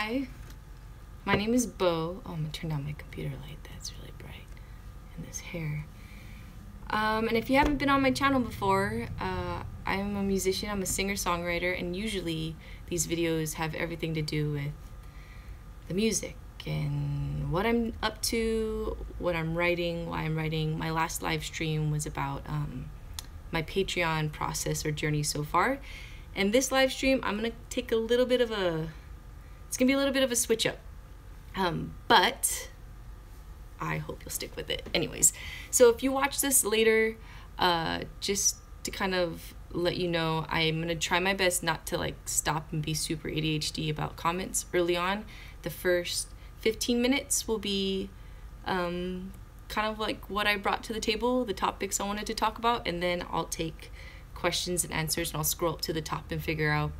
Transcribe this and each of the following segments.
Hi, my name is Bo. Oh, I'm gonna turn down my computer light. That's really bright. And this hair. And if you haven't been on my channel before, I'm a musician. I'm a singer-songwriter, and usually these videos have everything to do with the music and what I'm up to, what I'm writing, why I'm writing. My last live stream was about my Patreon process or journey so far. And this live stream, I'm gonna take a little bit of a, it's gonna be a little bit of a switch up. But I hope you'll stick with it. Anyways, so if you watch this later, just to kind of let you know, I'm gonna try my best not to like stop and be super ADHD about comments early on. The first 15 minutes will be kind of like what I brought to the table, the topics I wanted to talk about, and then I'll take questions and answers, and I'll scroll up to the top and figure out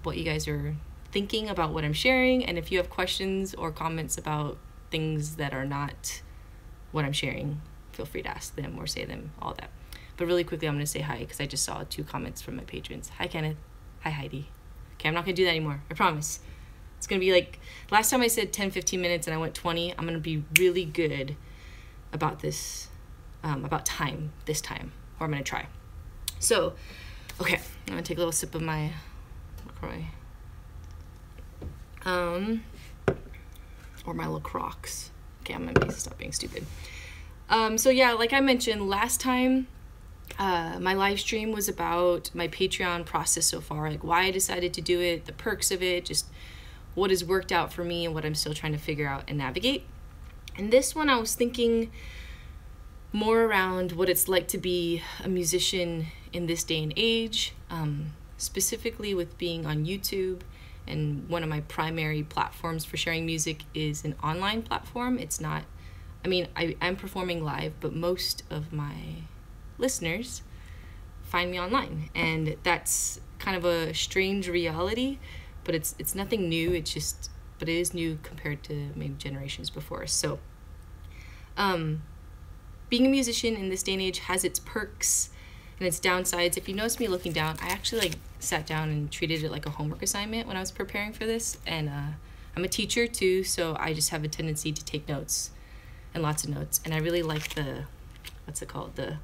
what you guys are thinking about what I'm sharing. And if you have questions or comments about things that are not what I'm sharing, feel free to ask them or say them, all that. But really quickly, I'm going to say hi because I just saw 2 comments from my patrons. Hi, Kenneth. Hi, Heidi. Okay, I'm not going to do that anymore. I promise. It's going to be like, last time I said 10-15 minutes and I went 20. I'm going to be really good about this, about time this time, or I'm going to try. So, okay, I'm going to take a little sip of my LaCroix. Or my LaCroix. Okay, I'm gonna stop being stupid. So yeah, like I mentioned last time, my live stream was about my Patreon process so far, like why I decided to do it, the perks of it, just what has worked out for me and what I'm still trying to figure out and navigate. And this one I was thinking more around what it's like to be a musician in this day and age, specifically with being on YouTube. And one of my primary platforms for sharing music is an online platform. It's not, I mean, I'm performing live, but most of my listeners find me online. And that's kind of a strange reality, but it's nothing new. It's just, but it is new compared to maybe generations before us. So, being a musician in this day and age has its perks and its downsides. If you notice me looking down, I actually like sat down and treated it like a homework assignment when I was preparing for this. And I'm a teacher too, so I just have a tendency to take notes and lots of notes. And I really like the, what's it called, the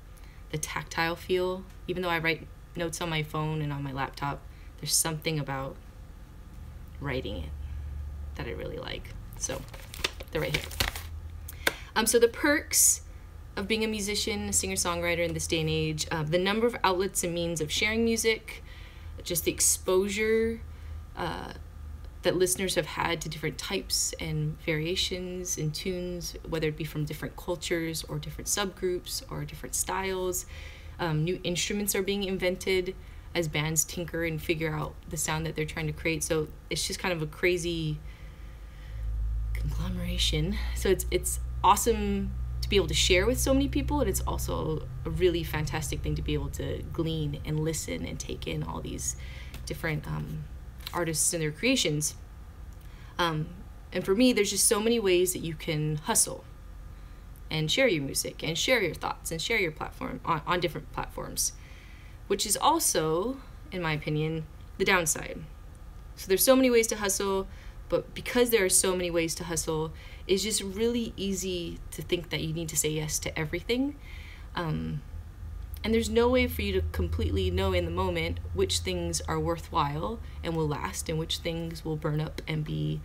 tactile feel. Even though I write notes on my phone and on my laptop, there's something about writing it that I really like. So they're right here. So the perks of being a musician, a singer-songwriter in this day and age, the number of outlets and means of sharing music, just the exposure that listeners have had to different types and variations in tunes, whether it be from different cultures or different subgroups or different styles. New instruments are being invented as bands tinker and figure out the sound that they're trying to create. So it's just kind of a crazy conglomeration. So it's awesome to be able to share with so many people, and it's also a really fantastic thing to be able to glean and listen and take in all these different artists and their creations. And for me, there's just so many ways that you can hustle and share your music and share your thoughts and share your platform on different platforms, which is also, in my opinion, the downside. So there's so many ways to hustle, but because there are so many ways to hustle, it's just really easy to think that you need to say yes to everything. And there's no way for you to completely know in the moment which things are worthwhile and will last and which things will burn up and be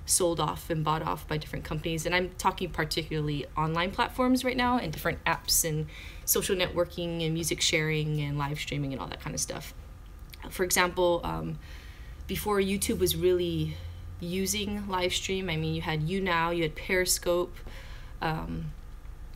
sold off and bought off by different companies. And I'm talking particularly online platforms right now and different apps and social networking and music sharing and live streaming and all that kind of stuff. For example, before YouTube was really using live stream, I mean, you had YouNow, you had Periscope, and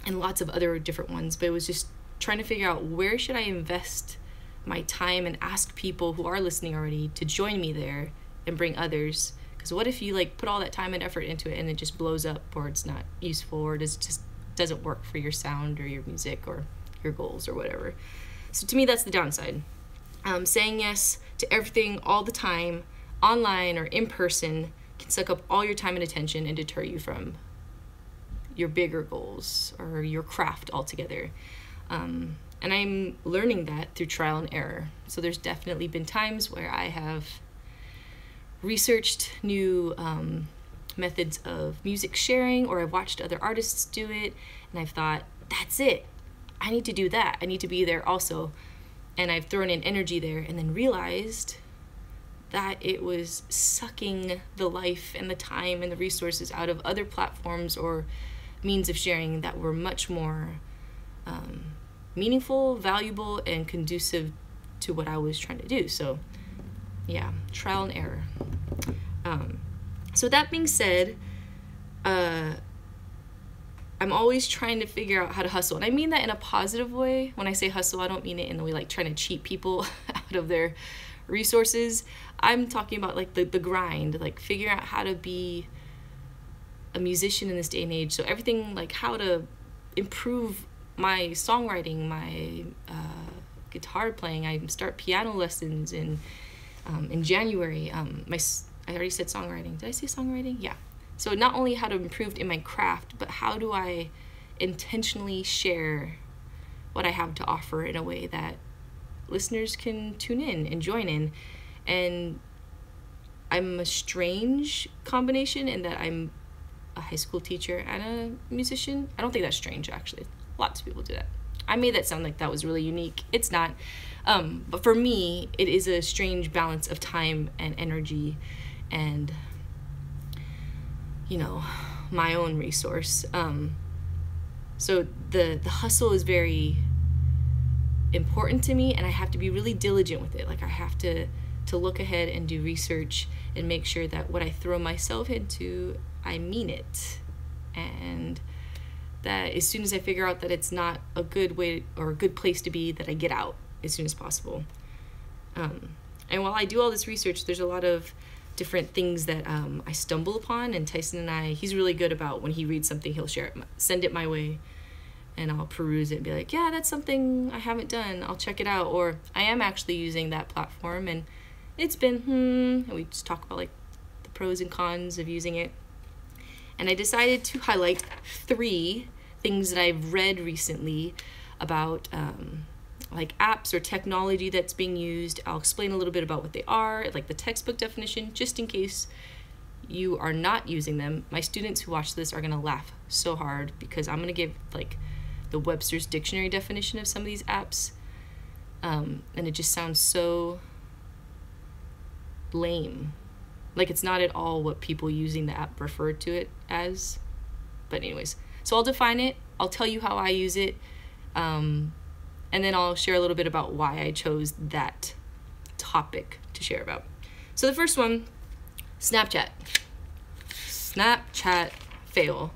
lots of other different ones, but it was just trying to figure out where should I invest my time and ask people who are listening already to join me there and bring others. Because what if you like put all that time and effort into it and it just blows up, or it's not useful, or it just doesn't work for your sound or your music or your goals or whatever. So to me, that's the downside. Saying yes to everything all the time, online or in person, can suck up all your time and attention and deter you from your bigger goals or your craft altogether. And I'm learning that through trial and error. So there's definitely been times where I have researched new methods of music sharing, or I've watched other artists do it, and I've thought, that's it. I need to do that. I need to be there also. And I've thrown in energy there, and then realized that it was sucking the life and the time and the resources out of other platforms or means of sharing that were much more meaningful, valuable, and conducive to what I was trying to do. So yeah, trial and error. So that being said, I'm always trying to figure out how to hustle. And I mean that in a positive way. When I say hustle, I don't mean it in the way like trying to cheat people out of their resources. I'm talking about like the grind, like figuring out how to be a musician in this day and age. So everything like how to improve my songwriting, my guitar playing. I start piano lessons in January. I already said songwriting. Did I say songwriting? Yeah. So not only how to improve in my craft, but how do I intentionally share what I have to offer in a way that listeners can tune in and join in. And I'm a strange combination in that I'm a high school teacher and a musician. I don't think that's strange, actually. Lots of people do that. I made that sound like that was really unique. It's not. But for me, it is a strange balance of time and energy and, you know, my own resource. So the hustle is very important to me, and I have to be really diligent with it. Like I have to look ahead and do research and make sure that what I throw myself into, I mean it. And that as soon as I figure out that it's not a good way or a good place to be, that I get out as soon as possible. And while I do all this research, there's a lot of different things that I stumble upon, and Tyson and I, he's really good about when he reads something, he'll share it, send it my way, and I'll peruse it and be like, yeah, that's something I haven't done, I'll check it out. Or I am actually using that platform, and it's been, and we just talk about like the pros and cons of using it. And I decided to highlight 3 things that I've read recently about like apps or technology that's being used. I'll explain a little bit about what they are, like the textbook definition, just in case you are not using them. My students who watch this are gonna laugh so hard because I'm gonna give like the Webster's dictionary definition of some of these apps, and it just sounds so lame. Like it's not at all what people using the app refer to it as. But anyways, so I'll define it, I'll tell you how I use it, and then I'll share a little bit about why I chose that topic to share about. So the first one, Snapchat. Snapchat fail.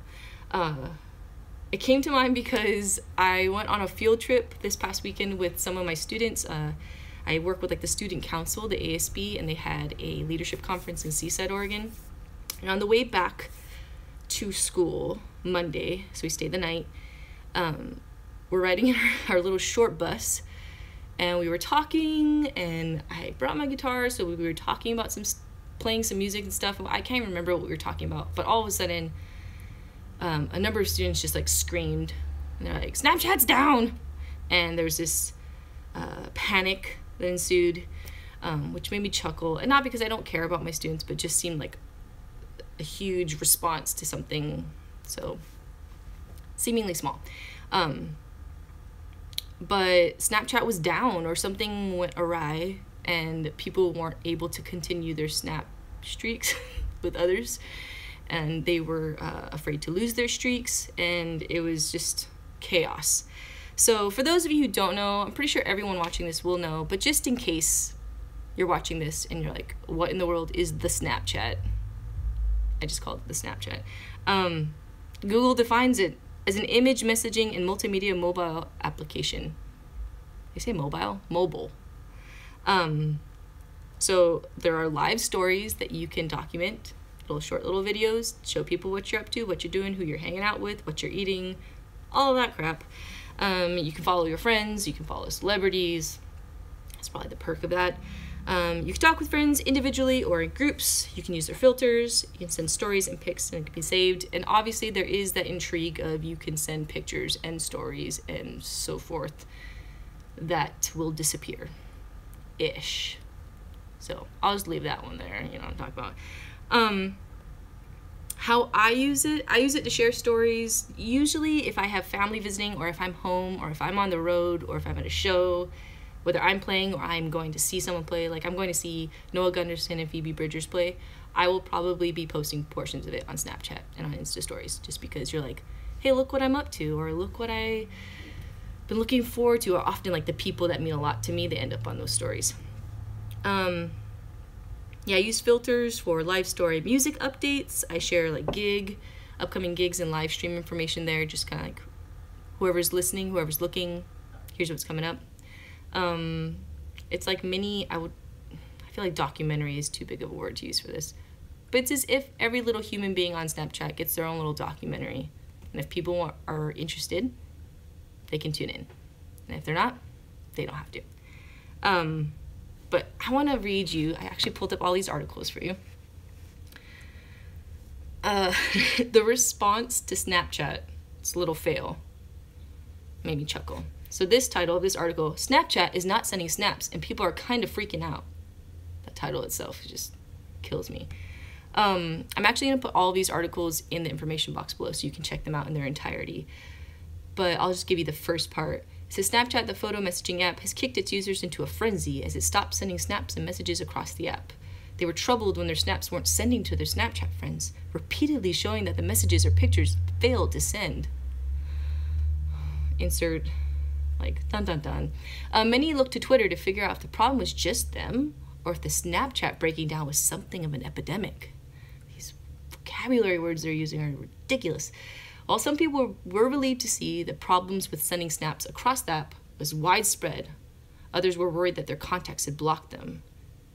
It came to mind because I went on a field trip this past weekend with some of my students. I work with like the student council, the ASB, and they had a leadership conference in Seaside, Oregon. And on the way back to school Monday, so we stayed the night, we're riding in our little short bus, and we were talking, and I brought my guitar, so we were talking about playing some music and stuff. I can't remember what we were talking about, but all of a sudden, a number of students just like screamed, and they're like, Snapchat's down! And there was this panic that ensued, which made me chuckle, and not because I don't care about my students, but just seemed like a huge response to something so seemingly small. But Snapchat was down, or something went awry, and people weren't able to continue their snap streaks with others, and they were afraid to lose their streaks, and it was just chaos. So for those of you who don't know, I'm pretty sure everyone watching this will know, but just in case you're watching this and you're like, what in the world is the Snapchat? I just called it the Snapchat. Google defines it as an image messaging and multimedia mobile application. They say mobile? Mobile. So there are live stories that you can document, short little videos, show people what you're up to, what you're doing, who you're hanging out with, what you're eating, all of that crap. You can follow your friends, you can follow celebrities. That's probably the perk of that. You can talk with friends individually or in groups. You can use their filters. You can send stories and pics, and it can be saved. And obviously there is that intrigue of you can send pictures and stories and so forth that will disappear-ish. So I'll just leave that one there, you know what I'm talking about. How I use it to share stories, usually if I have family visiting, or if I'm home, or if I'm on the road, or if I'm at a show, whether I'm playing or I'm going to see someone play. Like, I'm going to see Noah Gunderson and Phoebe Bridgers play. I will probably be posting portions of it on Snapchat and on Insta stories, just because you're like, hey, look what I'm up to, or look what I've been looking forward to. Or often, like, the people that mean a lot to me, they end up on those stories. Yeah, I use filters for live story music updates. I share like upcoming gigs and live stream information there, just kind of like whoever's listening, whoever's looking, here's what's coming up. It's like mini, I feel like documentary is too big of a word to use for this, but it's as if every little human being on Snapchat gets their own little documentary. And if people are interested, they can tune in. And if they're not, they don't have to. But I want to read you, I actually pulled up all these articles for you. The response to Snapchat, it's a little fail, made me chuckle. So this title of this article, Snapchat is not sending snaps and people are kind of freaking out. That title itself just kills me. I'm actually going to put all these articles in the information box below so you can check them out in their entirety. But I'll just give you the first part. It says Snapchat, the photo messaging app, has kicked its users into a frenzy as it stopped sending snaps and messages across the app. They were troubled when their snaps weren't sending to their Snapchat friends, repeatedly showing that the messages or pictures failed to send. Insert, like, dun dun dun. Many looked to Twitter to figure out if the problem was just them or if the Snapchat breaking down was something of an epidemic. These vocabulary words they're using are ridiculous. While some people were relieved to see the problems with sending snaps across the app was widespread, others were worried that their contacts had blocked them.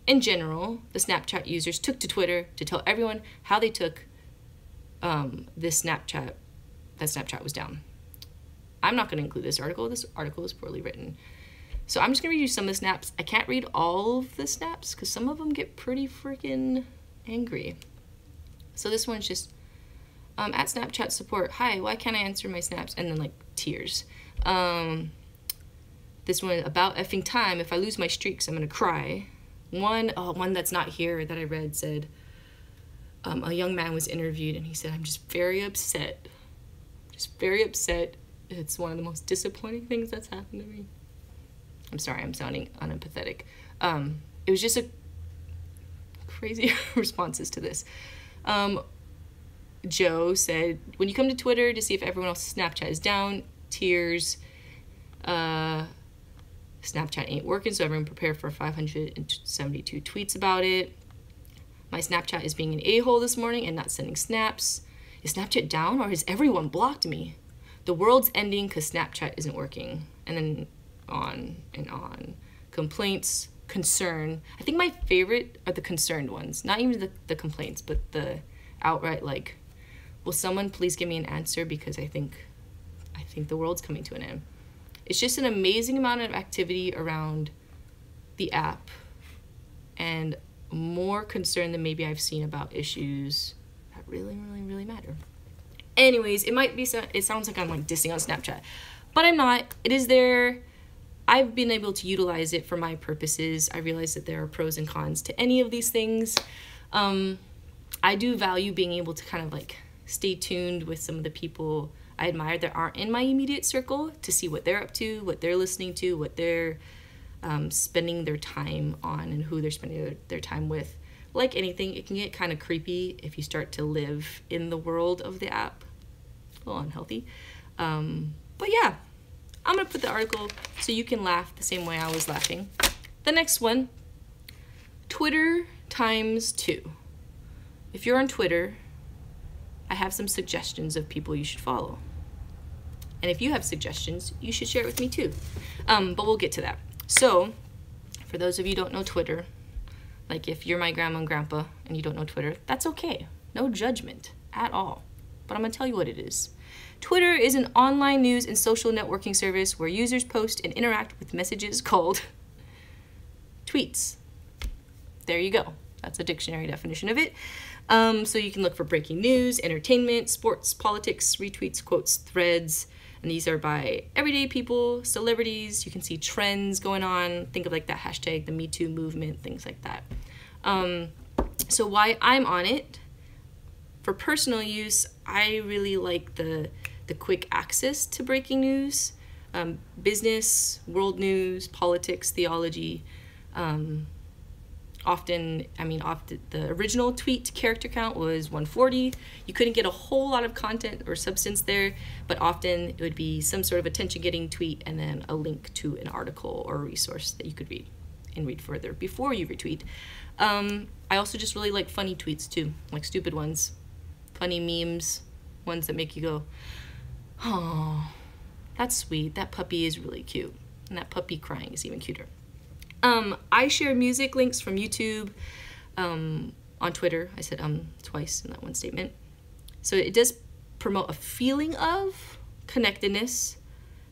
In general, the Snapchat users took to Twitter to tell everyone how they took that Snapchat was down. I'm not going to include this article. This article is poorly written. So I'm just going to read you some of the snaps. I can't read all of the snaps because some of them get pretty freaking angry. So this one's just, at Snapchat support, hi, why can't I answer my snaps? And then like tears. This one, about effing time, if I lose my streaks, I'm gonna cry. One that's not here that I read said, a young man was interviewed and he said, I'm just very upset. Just very upset. It's one of the most disappointing things that's happened to me. I'm sorry, I'm sounding unempathetic. It was just a crazy responses to this. Joe said, when you come to Twitter to see if everyone else's Snapchat is down, tears, Snapchat ain't working, so everyone prepare for 572 tweets about it. My Snapchat is being an a-hole this morning and not sending snaps. Is Snapchat down or has everyone blocked me? The world's ending because Snapchat isn't working. And then on and on. Complaints, concern. I think my favorite are the concerned ones. Not even the complaints, but the outright like, will someone please give me an answer because I think the world's coming to an end. It's just an amazing amount of activity around the app and more concern than maybe I've seen about issues that really, really, really matter. Anyways, it sounds like I'm like dissing on Snapchat, but I'm not. It is there. I've been able to utilize it for my purposes. I realize that there are pros and cons to any of these things. I do value being able to kind of like stay tuned with some of the people I admire that aren't in my immediate circle to see what they're up to, what they're listening to, what they're spending their time on, and who they're spending their time with. Like anything, it can get kind of creepy if you start to live in the world of the app. A little unhealthy. But yeah, I'm going to put the article so you can laugh the same way I was laughing. The next one, Twitter ×2. If you're on Twitter, I have some suggestions of people you should follow. And if you have suggestions, you should share it with me too. But we'll get to that. So, for those of you who don't know Twitter, like if you're my grandma and grandpa and you don't know Twitter, that's okay. No judgment at all. But I'm going to tell you what it is. Twitter is an online news and social networking service where users post and interact with messages called tweets. There you go. That's a dictionary definition of it. So you can look for breaking news, entertainment, sports, politics, retweets, quotes, threads. And these are by everyday people, celebrities. You can see trends going on. Think of like that hashtag, the Me Too movement, things like that. So why I'm on it, for personal use, I really like the quick access to breaking news, business, world news, politics, theology. Often the original tweet character count was 140. You couldn't get a whole lot of content or substance there, but often it would be some sort of attention-getting tweet and then a link to an article or a resource that you could read and read further before you retweet. I also just really like funny tweets too, like stupid ones, funny memes, ones that make you go, oh, that's sweet, that puppy is really cute, and that puppy crying is even cuter. I share music links from YouTube, on Twitter. I said twice in that one statement. So it does promote a feeling of connectedness.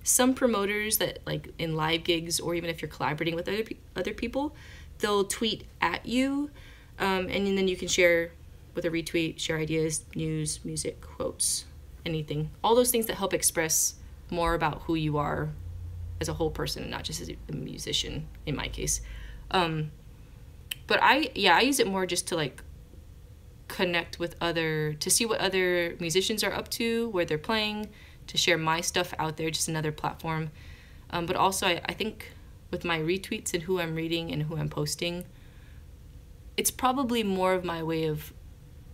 Some promoters that, like in live gigs or even if you're collaborating with other people, they'll tweet at you, and then you can share with a retweet, share ideas, news, music, quotes, anything. All those things that help express more about who you are as a whole person, not just as a musician in my case. But I use it more just to like connect with to see what other musicians are up to, where they're playing, to share my stuff out there, just another platform. But also I think with my retweets and who I'm reading and who I'm posting, it's probably more of my way of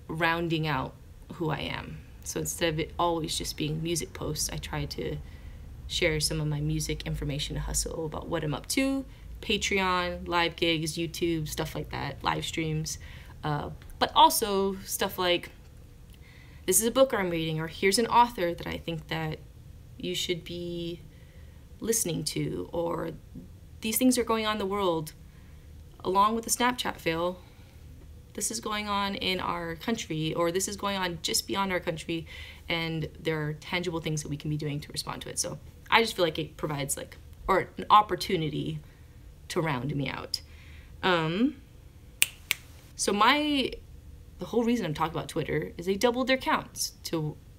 rounding out who I am. So instead of it always just being music posts, I try to share some of my music information, hustle about what I'm up to, Patreon, live gigs, YouTube, stuff like that, live streams, but also stuff like, this is a book I'm reading, or here's an author that I think that you should be listening to, or these things are going on in the world, along with the Snapchat fail, this is going on in our country, or this is going on just beyond our country, and there are tangible things that we can be doing to respond to it. So I just feel like it provides or an opportunity to round me out. So the whole reason I'm talking about Twitter is they doubled their counts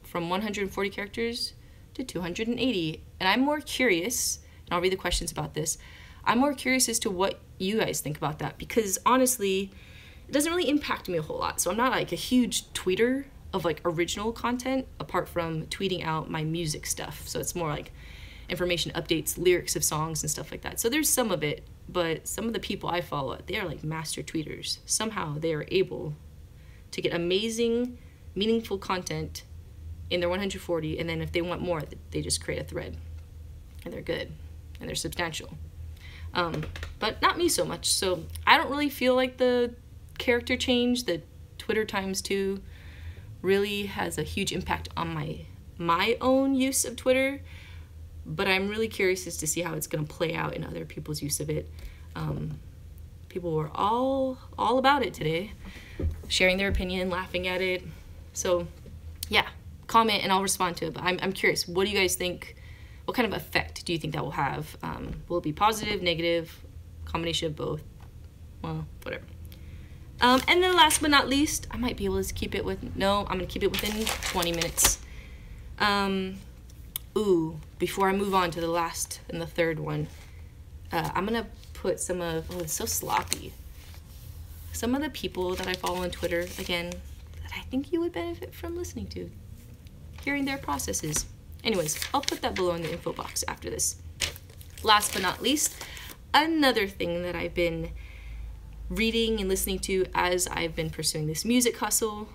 from 140 characters to 280. And I'm more curious, and I'll read the questions about this, I'm more curious as to what you guys think about that, because honestly, it doesn't really impact me a whole lot. So I'm not like a huge tweeter of like original content apart from tweeting out my music stuff. So it's more like information updates, lyrics of songs and stuff like that. So there's some of it, but some of the people I follow, they are like master tweeters. Somehow they are able to get amazing, meaningful content in their 140, and then if they want more, they just create a thread, and they're good, and they're substantial. But not me so much. So I don't really feel like the character change, the Twitter ×2, really has a huge impact on my own use of Twitter, but I'm really curious as to see how it's going to play out in other people's use of it. People were all about it today, sharing their opinion, laughing at it. So yeah, comment and I'll respond to it. But I'm curious, what do you guys think? What kind of effect do you think that will have? Will it be positive, negative, combination of both? Well, whatever. And then last but not least, I might be able to keep it I'm going to keep it within 20 minutes. Before I move on to the last and the third one, I'm going to put it's so sloppy. Some of the people that I follow on Twitter, again, that I think you would benefit from listening to, hearing their processes. Anyways, I'll put that below in the info box after this. Last but not least, another thing that I've been reading and listening to as I've been pursuing this music hustle.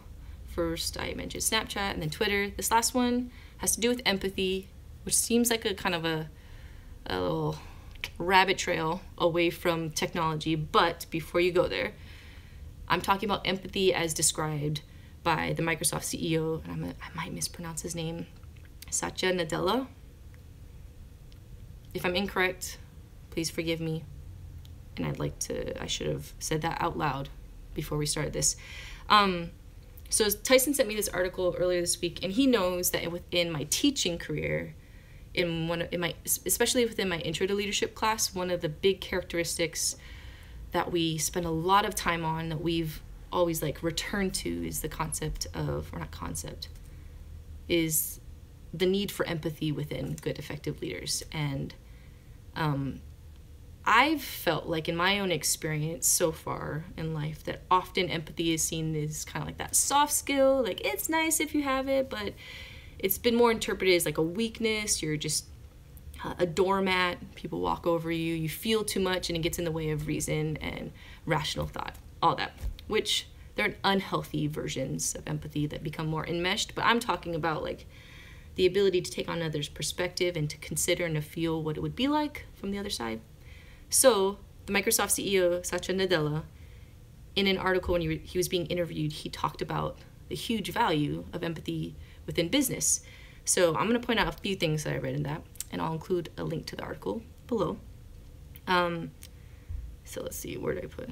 First, I mentioned Snapchat and then Twitter. This last one has to do with empathy, which seems like a kind of a little rabbit trail away from technology. But before you go there, I'm talking about empathy as described by the Microsoft CEO, and I might mispronounce his name, Satya Nadella. If I'm incorrect, please forgive me. And I should have said that out loud before we started this. So Tyson sent me this article earlier this week, and he knows that within my teaching career, especially within my Intro to Leadership class, one of the big characteristics that we spend a lot of time on, that we've always returned to, is the is the need for empathy within good, effective leaders. And I've felt like in my own experience so far in life that often empathy is seen as kind of like that soft skill, like it's nice if you have it, but it's been more interpreted as like a weakness. You're just a doormat. People walk over you. You feel too much and it gets in the way of reason and rational thought, all that, which they're unhealthy versions of empathy that become more enmeshed. But I'm talking about like the ability to take on others' perspective and to consider and to feel what it would be like from the other side. So the Microsoft CEO, Satya Nadella, in an article when he was being interviewed, he talked about the huge value of empathy within business. So I'm going to point out a few things that I read in that, and I'll include a link to the article below. So let's see, where did I put?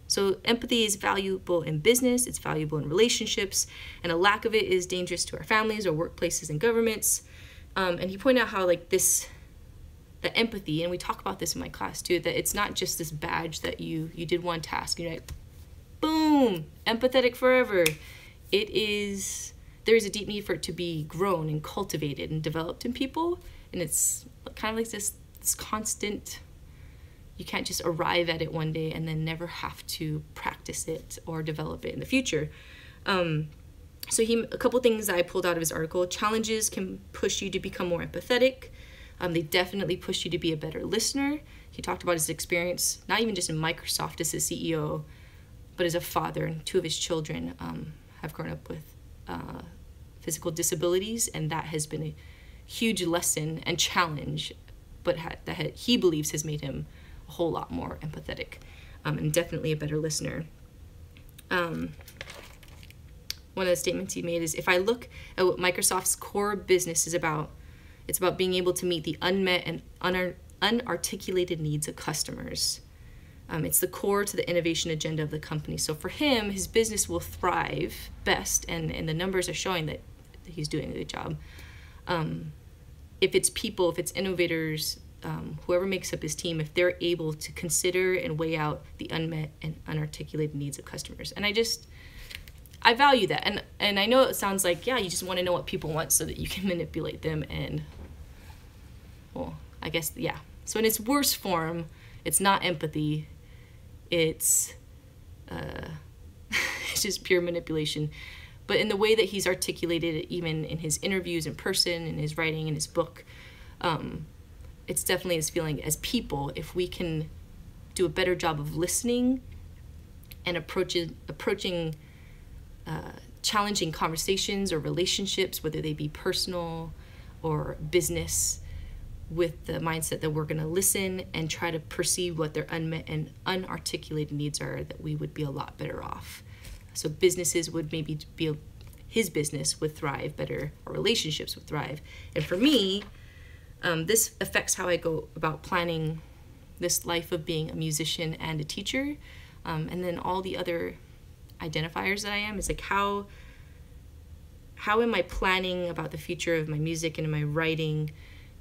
So empathy is valuable in business, it's valuable in relationships, and a lack of it is dangerous to our families or workplaces and governments. And he pointed out how like the empathy, and we talk about this in my class too, that it's not just this badge that you did one task and you're like, boom, empathetic forever. There is a deep need for it to be grown and cultivated and developed in people, and it's kind of like this constant, you can't just arrive at it one day and then never have to practice it or develop it in the future. So a couple things that I pulled out of his article: challenges can push you to become more empathetic. They definitely push you to be a better listener. He talked about his experience, not even just in Microsoft as a CEO, but as a father, and 2 of his children have grown up with physical disabilities, and that has been a huge lesson and challenge, but he believes has made him a whole lot more empathetic, and definitely a better listener. One of the statements he made is, if I look at what Microsoft's core business is about, it's about being able to meet the unmet and unarticulated needs of customers. It's the core to the innovation agenda of the company. So for him, his business will thrive best, and the numbers are showing that he's doing a good job. If it's people, if it's innovators, whoever makes up his team, if they're able to consider and weigh out the unmet and unarticulated needs of customers. And I value that. And I know it sounds like, yeah, you just want to know what people want so that you can manipulate them. And, well, I guess, yeah. So in its worst form, it's not empathy. It's it's just pure manipulation. But in the way that he's articulated it, even in his interviews in person, in his writing, in his book, it's definitely his feeling as people, if we can do a better job of listening and approaching challenging conversations or relationships, whether they be personal or business, with the mindset that we're going to listen and try to perceive what their unmet and unarticulated needs are, that we would be a lot better off. So businesses would maybe be, his business would thrive better, or relationships would thrive. And for me, this affects how I go about planning this life of being a musician and a teacher. And then all the other identifiers that I am is like, how am I planning about the future of my music and in my writing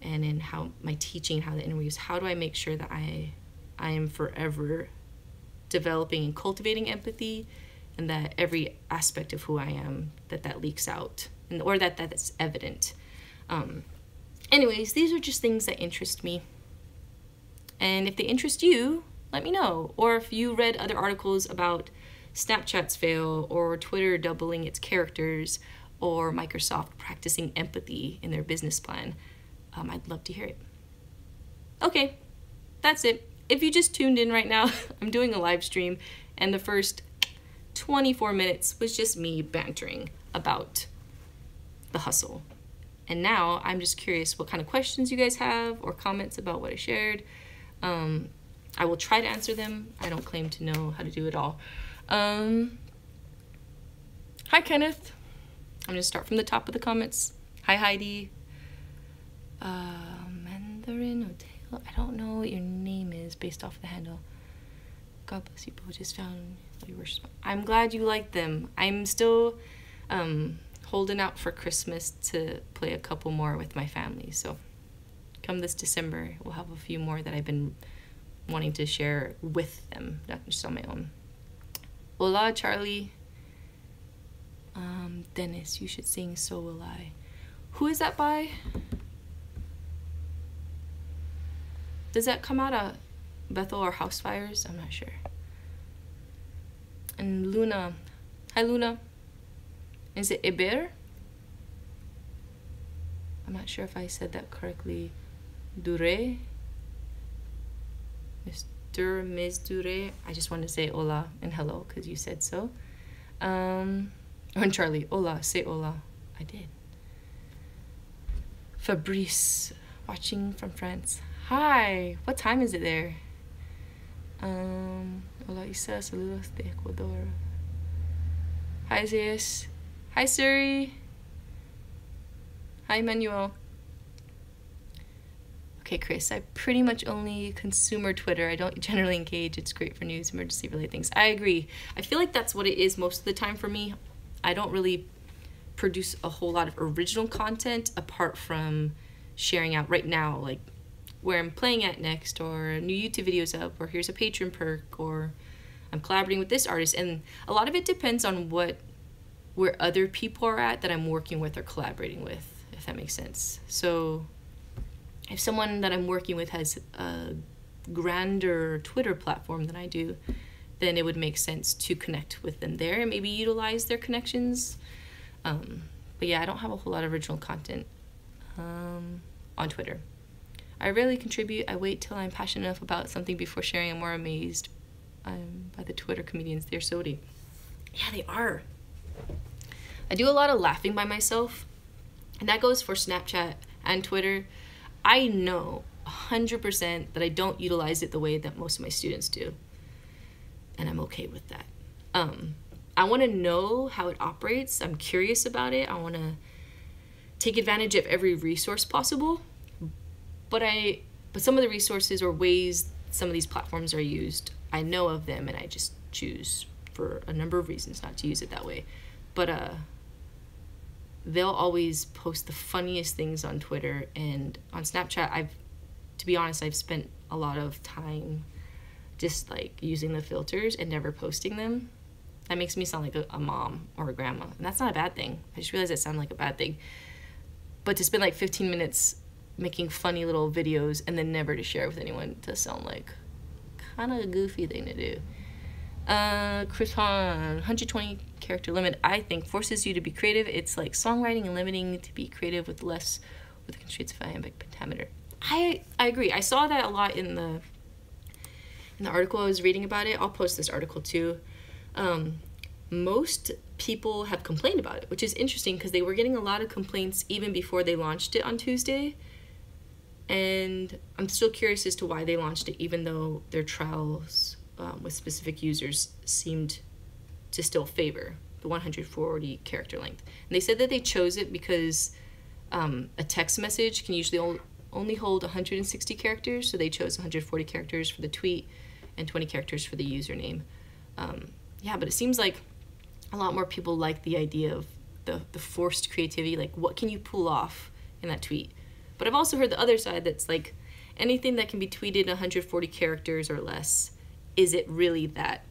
and in how my teaching, how the interviews, how do I make sure that I am forever developing and cultivating empathy, and that every aspect of who I am, that leaks out, or that's evident. Anyways, these are just things that interest me. And if they interest you, let me know. Or if you read other articles about Snapchat's fail, or Twitter doubling its characters, or Microsoft practicing empathy in their business plan, I'd love to hear it. Okay, that's it. If you just tuned in right now, I'm doing a live stream, and the first 24 minutes was just me bantering about the hustle. And now I'm just curious what kind of questions you guys have or comments about what I shared. I will try to answer them. I don't claim to know how to do it all. Hi, Kenneth. I'm going to start from the top of the comments. Hi, Heidi. Mandarin or Taylor. I don't know what your name is based off the handle. God bless you, people. Just found your worship. I'm glad you like them. I'm still holding out for Christmas to play a couple more with my family. So come this December, we'll have a few more that I've been wanting to share with them, not just on my own. Hola, Charlie. Dennis, you should sing So Will I. Who is that by? Does that come out Bethel or house fires. I'm not sure. And Luna. Hi, Luna. Is it Iber? I'm not sure if I said that correctly. Dure? Mr. Ms. Dure? I just wanted to say hola and hello because you said so. And Charlie, hola, say hola. I did. Fabrice, watching from France. Hi, what time is it there? Hola Isa, saludos de Ecuador. Hi Zeus. Hi Suri. Hi Manuel. Okay, Chris, I pretty much only consumer Twitter. I don't generally engage. It's great for news, emergency related things. I agree. I feel like that's what it is most of the time for me. I don't really produce a whole lot of original content apart from sharing out right now, like where I'm playing at next, or new YouTube videos up, or here's a patron perk, or I'm collaborating with this artist. And a lot of it depends on where other people are at that I'm working with or collaborating with, if that makes sense. So if someone that I'm working with has a grander Twitter platform than I do, then it would make sense to connect with them there and maybe utilize their connections. But yeah, I don't have a whole lot of original content on Twitter. I rarely contribute. I wait till I'm passionate enough about something before sharing. I'm more amazed by the Twitter comedians. They're so witty. Yeah, they are. I do a lot of laughing by myself, and that goes for Snapchat and Twitter. I know 100% that I don't utilize it the way that most of my students do, and I'm okay with that. I want to know how it operates. I'm curious about it. I want to take advantage of every resource possible, but some of the resources or ways some of these platforms are used, I know of them, and I just choose for a number of reasons not to use it that way. But they'll always post the funniest things on Twitter, and on Snapchat, to be honest, I've spent a lot of time just like using the filters and never posting them. That makes me sound like a mom or a grandma, and that's not a bad thing. I just realized it sounded like a bad thing. But to spend like 15 minutes making funny little videos and then never to share with anyone does sound like kind of a goofy thing to do. Chris Han, 120 character limit, I think, forces you to be creative. It's like songwriting and limiting to be creative with less, with the constraints of iambic pentameter. I agree. I saw that a lot in the article I was reading about it. I'll post this article too. Most people have complained about it, which is interesting because they were getting a lot of complaints even before they launched it on Tuesday. And I'm still curious as to why they launched it, even though their trials with specific users seemed to still favor the 140 character length. And they said that they chose it because a text message can usually only hold 160 characters, so they chose 140 characters for the tweet and 20 characters for the username. Yeah, but it seems like a lot more people like the idea of the forced creativity, like what can you pull off in that tweet? But I've also heard the other side that's like anything that can be tweeted 140 characters or less, is it really that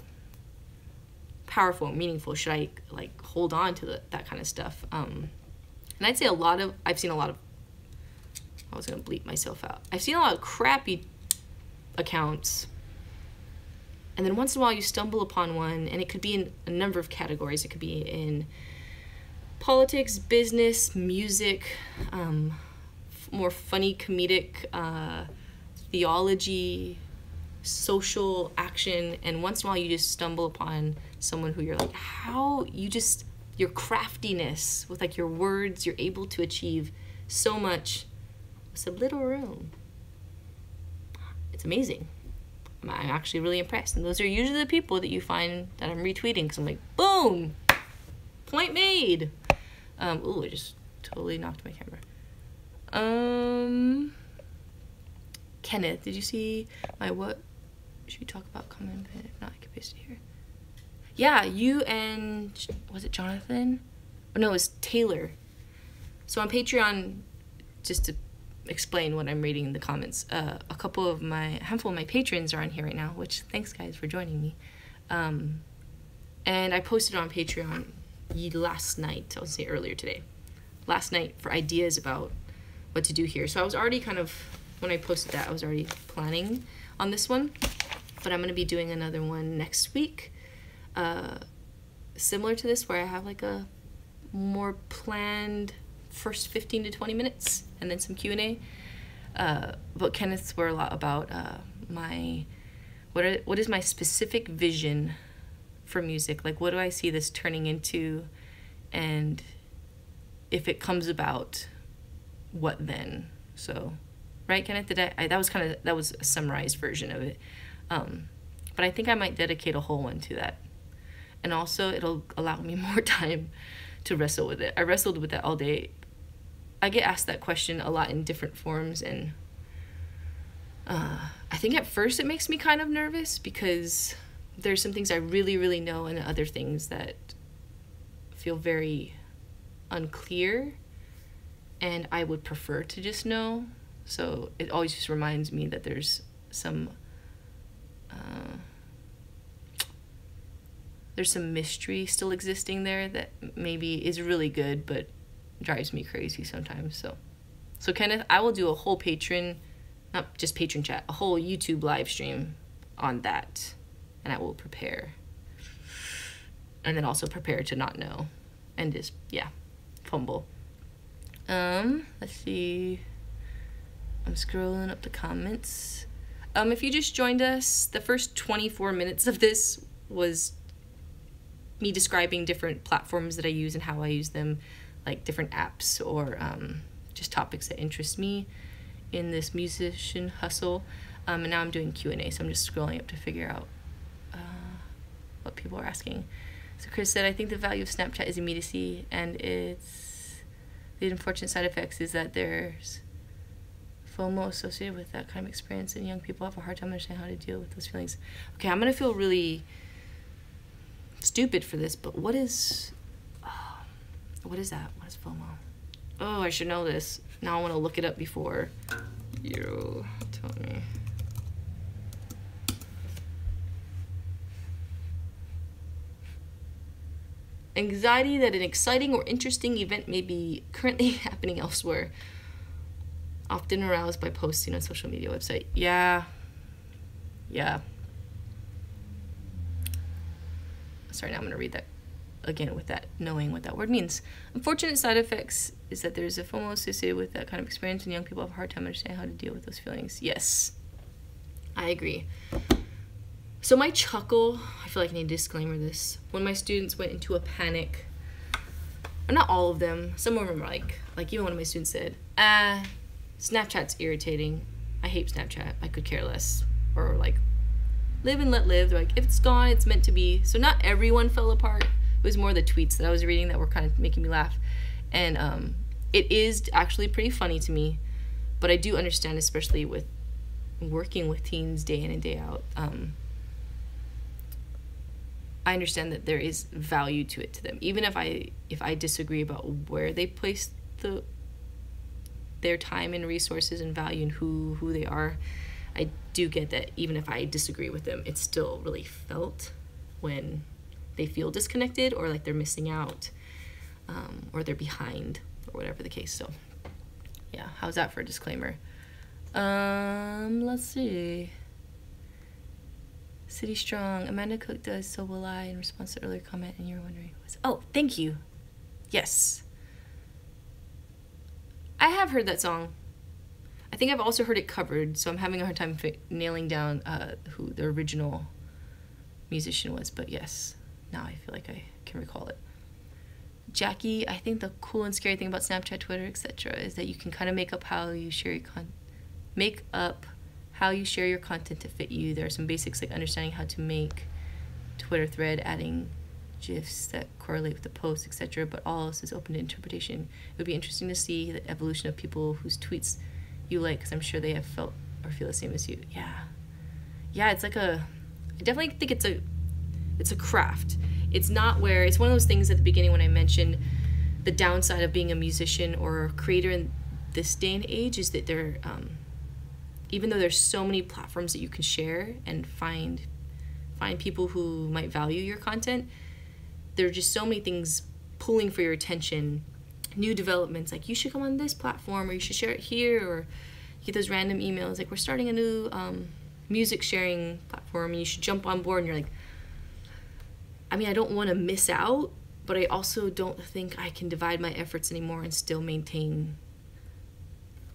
powerful and meaningful? Should I like hold on to that kind of stuff? And I'd say I've seen a lot of, I was gonna bleep myself out. I've seen a lot of crappy accounts, and then once in a while you stumble upon one, and it could be in a number of categories. It could be in politics, business, music, more funny comedic, theology, social action, and once in a while you just stumble upon someone who you're like, how your craftiness with like your words, you're able to achieve so much with so little room. It's amazing. I'm actually really impressed, and those are usually the people that you find that I'm retweeting, because I'm like, boom, point made. Ooh, I just totally knocked my camera. Kenneth, did you see my what should we talk about comment? If not, I can paste it here. Yeah, you and, was it Jonathan? Oh, no, it was Taylor. So on Patreon, just to explain what I'm reading in the comments, a handful of my patrons are on here right now, which thanks guys for joining me. And I posted on Patreon last night, I'll say earlier today, last night, for ideas about what to do here. So I was already kind of, when I posted that, I was already planning on this one, but I'm going to be doing another one next week, similar to this, where I have like a more planned first 15 to 20 minutes and then some Q&A. But Kenneth's were a lot about what is my specific vision for music? Like, what do I see this turning into? And if it comes about, what then? So, right, Kenneth? That was a summarized version of it. But I think I might dedicate a whole one to that. And also, it'll allow me more time to wrestle with it. I wrestled with that all day. I get asked that question a lot in different forms, and I think at first it makes me kind of nervous because there's some things I really, really know and other things that feel very unclear, and I would prefer to just know. So it always just reminds me that there's some mystery still existing there that maybe is really good but drives me crazy sometimes. So Kenneth, I will do a whole not just patron chat, a whole YouTube live stream on that, and I will prepare, and then also prepare to not know and just fumble. Let's see, I'm scrolling up the comments. If you just joined us, the first 24 minutes of this was me describing different platforms that I use and how I use them, like different apps or just topics that interest me in this musician hustle. And now I'm doing Q&A, so I'm just scrolling up to figure out what people are asking. So Chris said, I think the value of Snapchat is immediacy, and the unfortunate side effects is that there's FOMO associated with that kind of experience, and young people have a hard time understanding how to deal with those feelings. Okay, I'm gonna feel really stupid for this, but what is that? What is FOMO? Oh, I should know this. Now I want to look it up before you tell me. Anxiety that an exciting or interesting event may be currently happening elsewhere, often aroused by posting on social media website. Yeah. Sorry, now I'm going to read that again with that, knowing what that word means. Unfortunate side effects is that there's a FOMO associated with that kind of experience, and young people have a hard time understanding how to deal with those feelings. Yes, I agree. So my chuckle, I feel like I need to disclaimer this. When my students went into a panic, or not all of them, some of them were like even one of my students said, Snapchat's irritating. I hate Snapchat. I could care less. Or like, live and let live. They're like, if it's gone, it's meant to be. So not everyone fell apart. It was more the tweets that I was reading that were kind of making me laugh. And it is actually pretty funny to me. But I do understand, especially with working with teens day in and day out, I understand that there is value to it to them. Even if I disagree about where they place their time and resources and value and who they are, I do get that even if I disagree with them, it's still really felt when they feel disconnected or like they're missing out, or they're behind, or whatever the case. So yeah, how's that for a disclaimer? Let's see. City Strong, Amanda Cook does So Will I, in response to earlier comment, and you were wondering what's... Oh, thank you. Yes. I have heard that song. I think I've also heard it covered, so I'm having a hard time nailing down who the original musician was, but yes, now I feel like I can recall it. Jackie, I think the cool and scary thing about Snapchat, Twitter, etc. is that you can kind of make up how you share your content to fit you. There are some basics like understanding how to make Twitter thread, adding GIFs that correlate with the post, etc. But all else is open to interpretation. It would be interesting to see the evolution of people whose tweets you like, because I'm sure they have felt or feel the same as you. Yeah, it's like I definitely think it's a craft. It's not where, it's one of those things at the beginning when I mentioned the downside of being a musician or a creator in this day and age is that there, even though there's so many platforms that you can share and find people who might value your content, there are just so many things pulling for your attention, new developments, like you should come on this platform, or you should share it here, or you get those random emails like we're starting a new music sharing platform, and you should jump on board, and you're like, I mean, I don't want to miss out, but I also don't think I can divide my efforts anymore and still maintain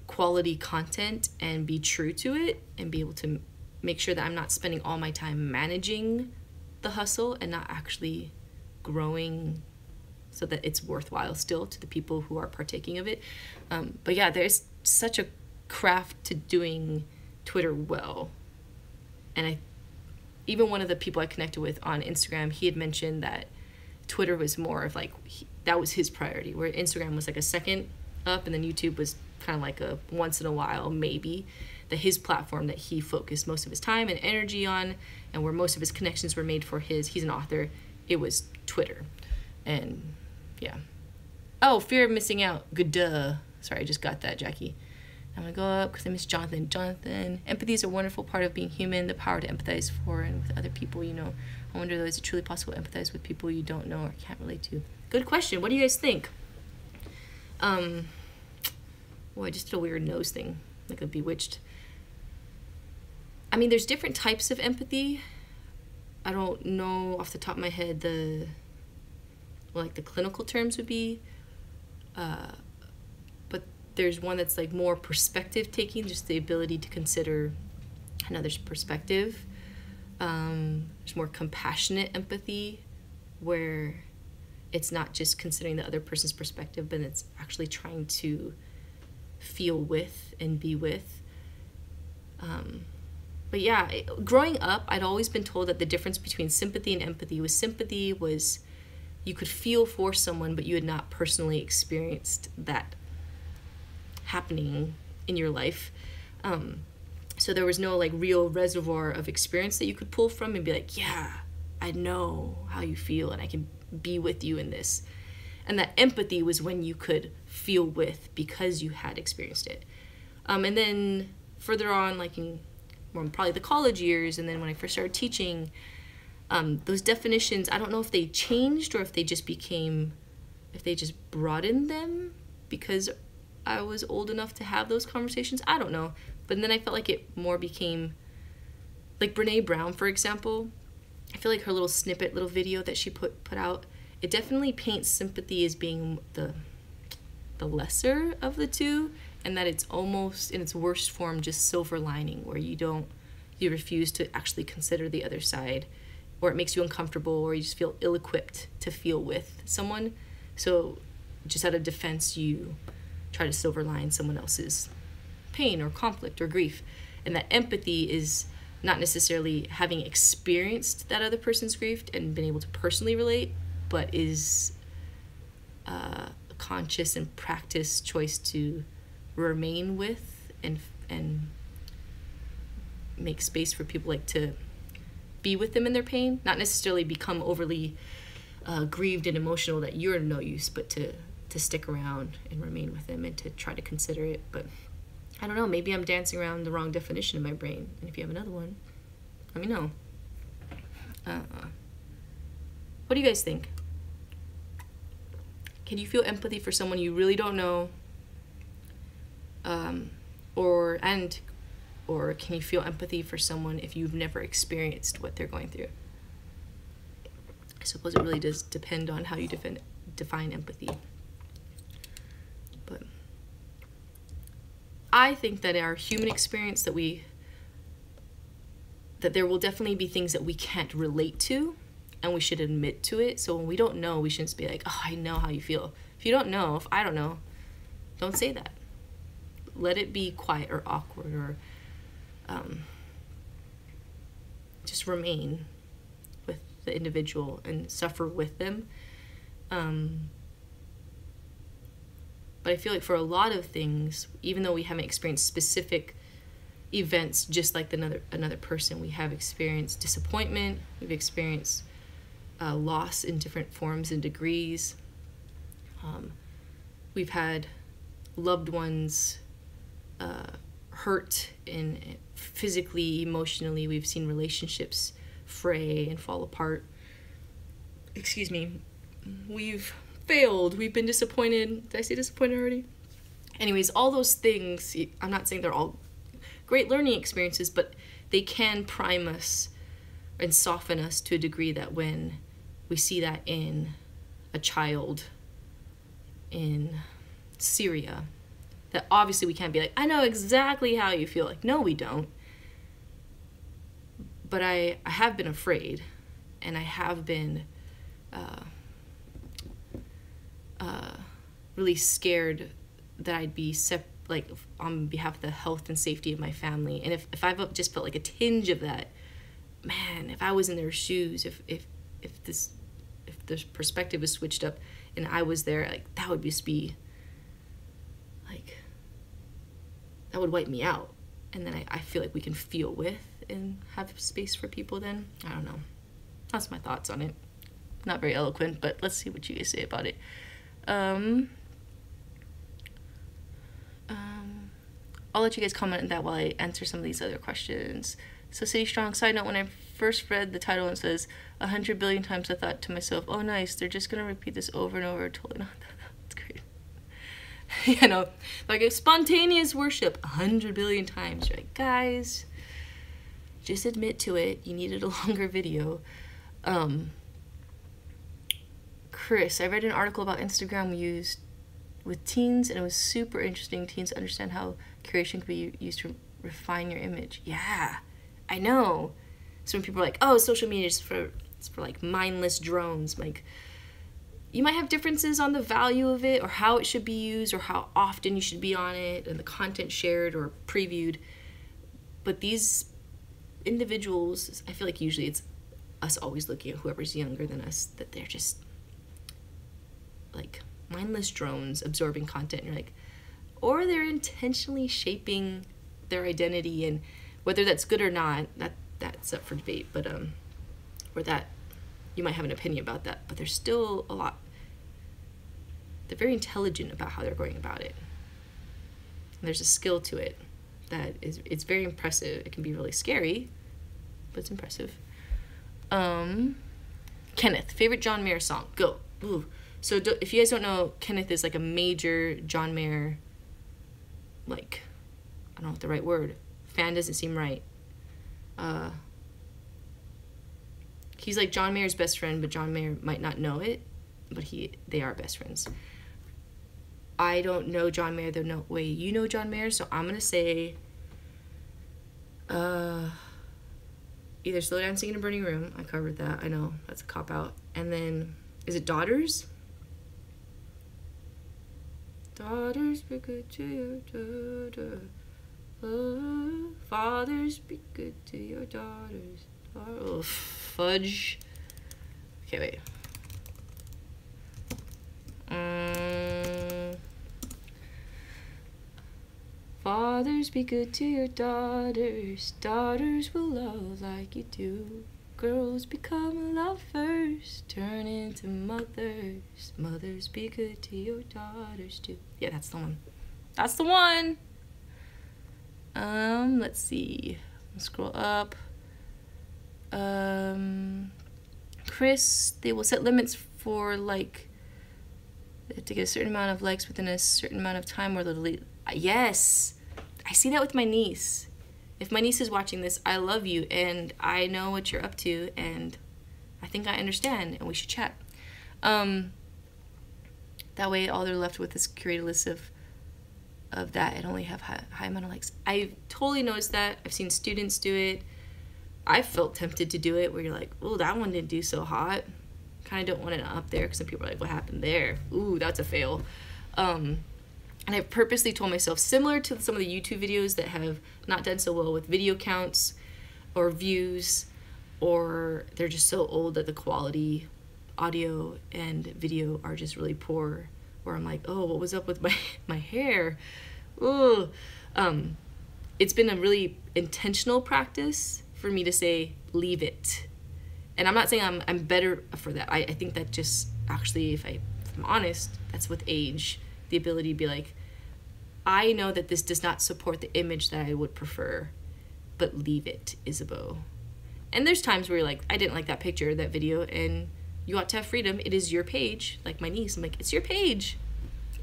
quality content and be true to it and be able to make sure that I'm not spending all my time managing the hustle and not actually growing so that it's worthwhile still to the people who are partaking of it. But yeah, there's such a craft to doing Twitter well. And even one of the people I connected with on Instagram, he had mentioned that Twitter was more of like, that was his priority, where Instagram was like a second up, and then YouTube was kind of like a once in a while, maybe, that his platform that he focused most of his time and energy on, and where most of his connections were made for he's an author, it was Twitter. And yeah. Oh, fear of missing out. Good duh. Sorry, I just got that, Jackie. I'm gonna go up because I miss Jonathan. Jonathan, empathy is a wonderful part of being human, the power to empathize for and with other people you know. I wonder though, is it truly possible to empathize with people you don't know or can't relate to? Good question. What do you guys think? Well, I just did a weird nose thing, like a bewitched. I mean, there's different types of empathy. I don't know off the top of my head the clinical terms would be, but there's one that's like more perspective taking, just the ability to consider another's perspective. There's more compassionate empathy, where it's not just considering the other person's perspective, but it's actually trying to feel with and be with. But yeah, growing up, I'd always been told that the difference between sympathy and empathy was you could feel for someone, but you had not personally experienced that happening in your life. So there was no like real reservoir of experience that you could pull from and be like, yeah, I know how you feel and I can be with you in this. And that empathy was when you could feel with because you had experienced it. And then further on, like in probably the college years, and then when I first started teaching, those definitions, I don't know if they changed or if they just broadened them because I was old enough to have those conversations. I don't know. But then I felt like it more became, like Brene Brown, for example, I feel like her little snippet, little video that she put out, it definitely paints sympathy as being the lesser of the two, and that it's almost in its worst form just silver lining, where you refuse to actually consider the other side, or it makes you uncomfortable, or you just feel ill-equipped to feel with someone. So just out of defense, you try to silver line someone else's pain or conflict or grief. And that empathy is not necessarily having experienced that other person's grief and been able to personally relate, but is a conscious and practiced choice to remain with and make space for people, like to be with them in their pain, not necessarily become overly grieved and emotional that you're no use, but to stick around and remain with them and to try to consider it. But I don't know, maybe I'm dancing around the wrong definition in my brain, and if you have another one, let me know. What do you guys think? Can you feel empathy for someone you really don't know? Or can you feel empathy for someone if you've never experienced what they're going through? I suppose it really does depend on how you define empathy. But I think that our human experience that there will definitely be things that we can't relate to, and we should admit to it. So when we don't know, we shouldn't be like, oh, I know how you feel. If you don't know, if I don't know, don't say that. Let it be quiet or awkward, or just remain with the individual and suffer with them. But I feel like for a lot of things, even though we haven't experienced specific events just like another person, we have experienced disappointment, we've experienced loss in different forms and degrees. We've had loved ones hurt in physically, emotionally. We've seen relationships fray and fall apart. Excuse me. We've failed. We've been disappointed. Did I say disappointed already? Anyways, all those things, I'm not saying they're all great learning experiences, but they can prime us and soften us to a degree that when we see that in a child in Syria, that obviously we can't be like, I know exactly how you feel. Like, no, we don't. But I have been afraid, and I have been really scared that I'd be like on behalf of the health and safety of my family. And if I've just felt like a tinge of that, man, if I was in their shoes, if the perspective was switched up and I was there, like, that would just be like, that would wipe me out. And then I feel like we can feel with and have space for people then. I don't know. That's my thoughts on it. Not very eloquent, but let's see what you guys say about it. I'll let you guys comment on that while I answer some of these other questions. So City Strong, side note, when I first read the title and it says 100 billion times, I thought to myself, oh nice, they're just gonna repeat this over and over. Totally not. That's great. You know, like a spontaneous worship 100 billion times. You're like, guys, just admit to it. You needed a longer video. Chris, I read an article about Instagram used with teens, and it was super interesting. Teens understand how curation can be used to refine your image. Yeah, I know. So when people are like, oh, social media is for like mindless drones, like, you might have differences on the value of it or how it should be used or how often you should be on it and the content shared or previewed. But these individuals, I feel like usually it's us always looking at whoever's younger than us, that they're just like mindless drones absorbing content. And you're like, or they're intentionally shaping their identity, and whether that's good or not, that's up for debate. But or that you might have an opinion about that, but there's still a lot. They're very intelligent about how they're going about it. And there's a skill to it that it's very impressive. It can be really scary, but it's impressive. Kenneth, favorite John Mayer song? Go. Ooh. So if you guys don't know, Kenneth is like a major John Mayer, like, I don't know what the right word, fan doesn't seem right. He's like John Mayer's best friend, but John Mayer might not know it, but they are best friends. I don't know John Mayer the way you know John Mayer, so I'm gonna say either Slow Dancing in a Burning Room, I covered that, I know, that's a cop-out, and then, is it Daughters? Daughters, be good to your daughter. Fathers, be good to your daughters. Oh, fudge. Okay, wait. Fathers, be good to your daughters. Daughters will love like you do. Girls become lovers, turn into mothers. Mothers, be good to your daughters too. Yeah, that's the one. That's the one. Let's see. Let's scroll up. Chris, they will set limits for, like, they have to get a certain amount of likes within a certain amount of time or they'll delete. Yes, I see that with my niece. If my niece is watching this, I love you, and I know what you're up to, and I think I understand, and we should chat. That way, all they're left with is curated list of that and only have high amount of likes. I've totally noticed that. I've seen students do it. I felt tempted to do it, where you're like, oh, that one didn't do so hot. Kind of don't want it up there, because some people are like, what happened there? Ooh, that's a fail. And I purposely told myself, similar to some of the YouTube videos that have not done so well with video counts or views, or they're just so old that the quality audio and video are just really poor, where I'm like, oh, what was up with my hair? Ooh. It's been a really intentional practice for me to say, leave it. And I'm not saying I'm better for that. I think that just actually, if I'm honest, that's with age, the ability to be like, I know that this does not support the image that I would prefer, but leave it, Isabeau. And there's times where you're like, I didn't like that picture, that video, and you ought to have freedom. It is your page. Like my niece, I'm like, it's your page.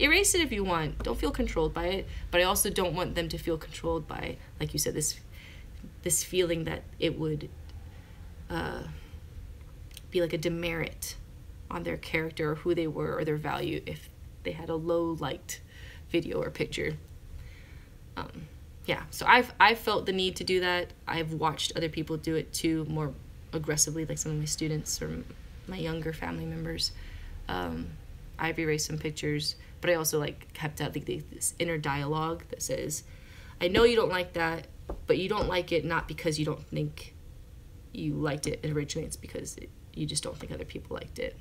Erase it if you want. Don't feel controlled by it. But I also don't want them to feel controlled by, like you said, this this feeling that it would be like a demerit on their character or who they were or their value if they had a low liked video or picture. So I've felt the need to do that. I've watched other people do it too, more aggressively, like some of my students or my younger family members. I've erased some pictures, but I also like kept out this inner dialogue that says, I know you don't like that, but you don't like it not because you don't think you liked it originally, it's because you just don't think other people liked it.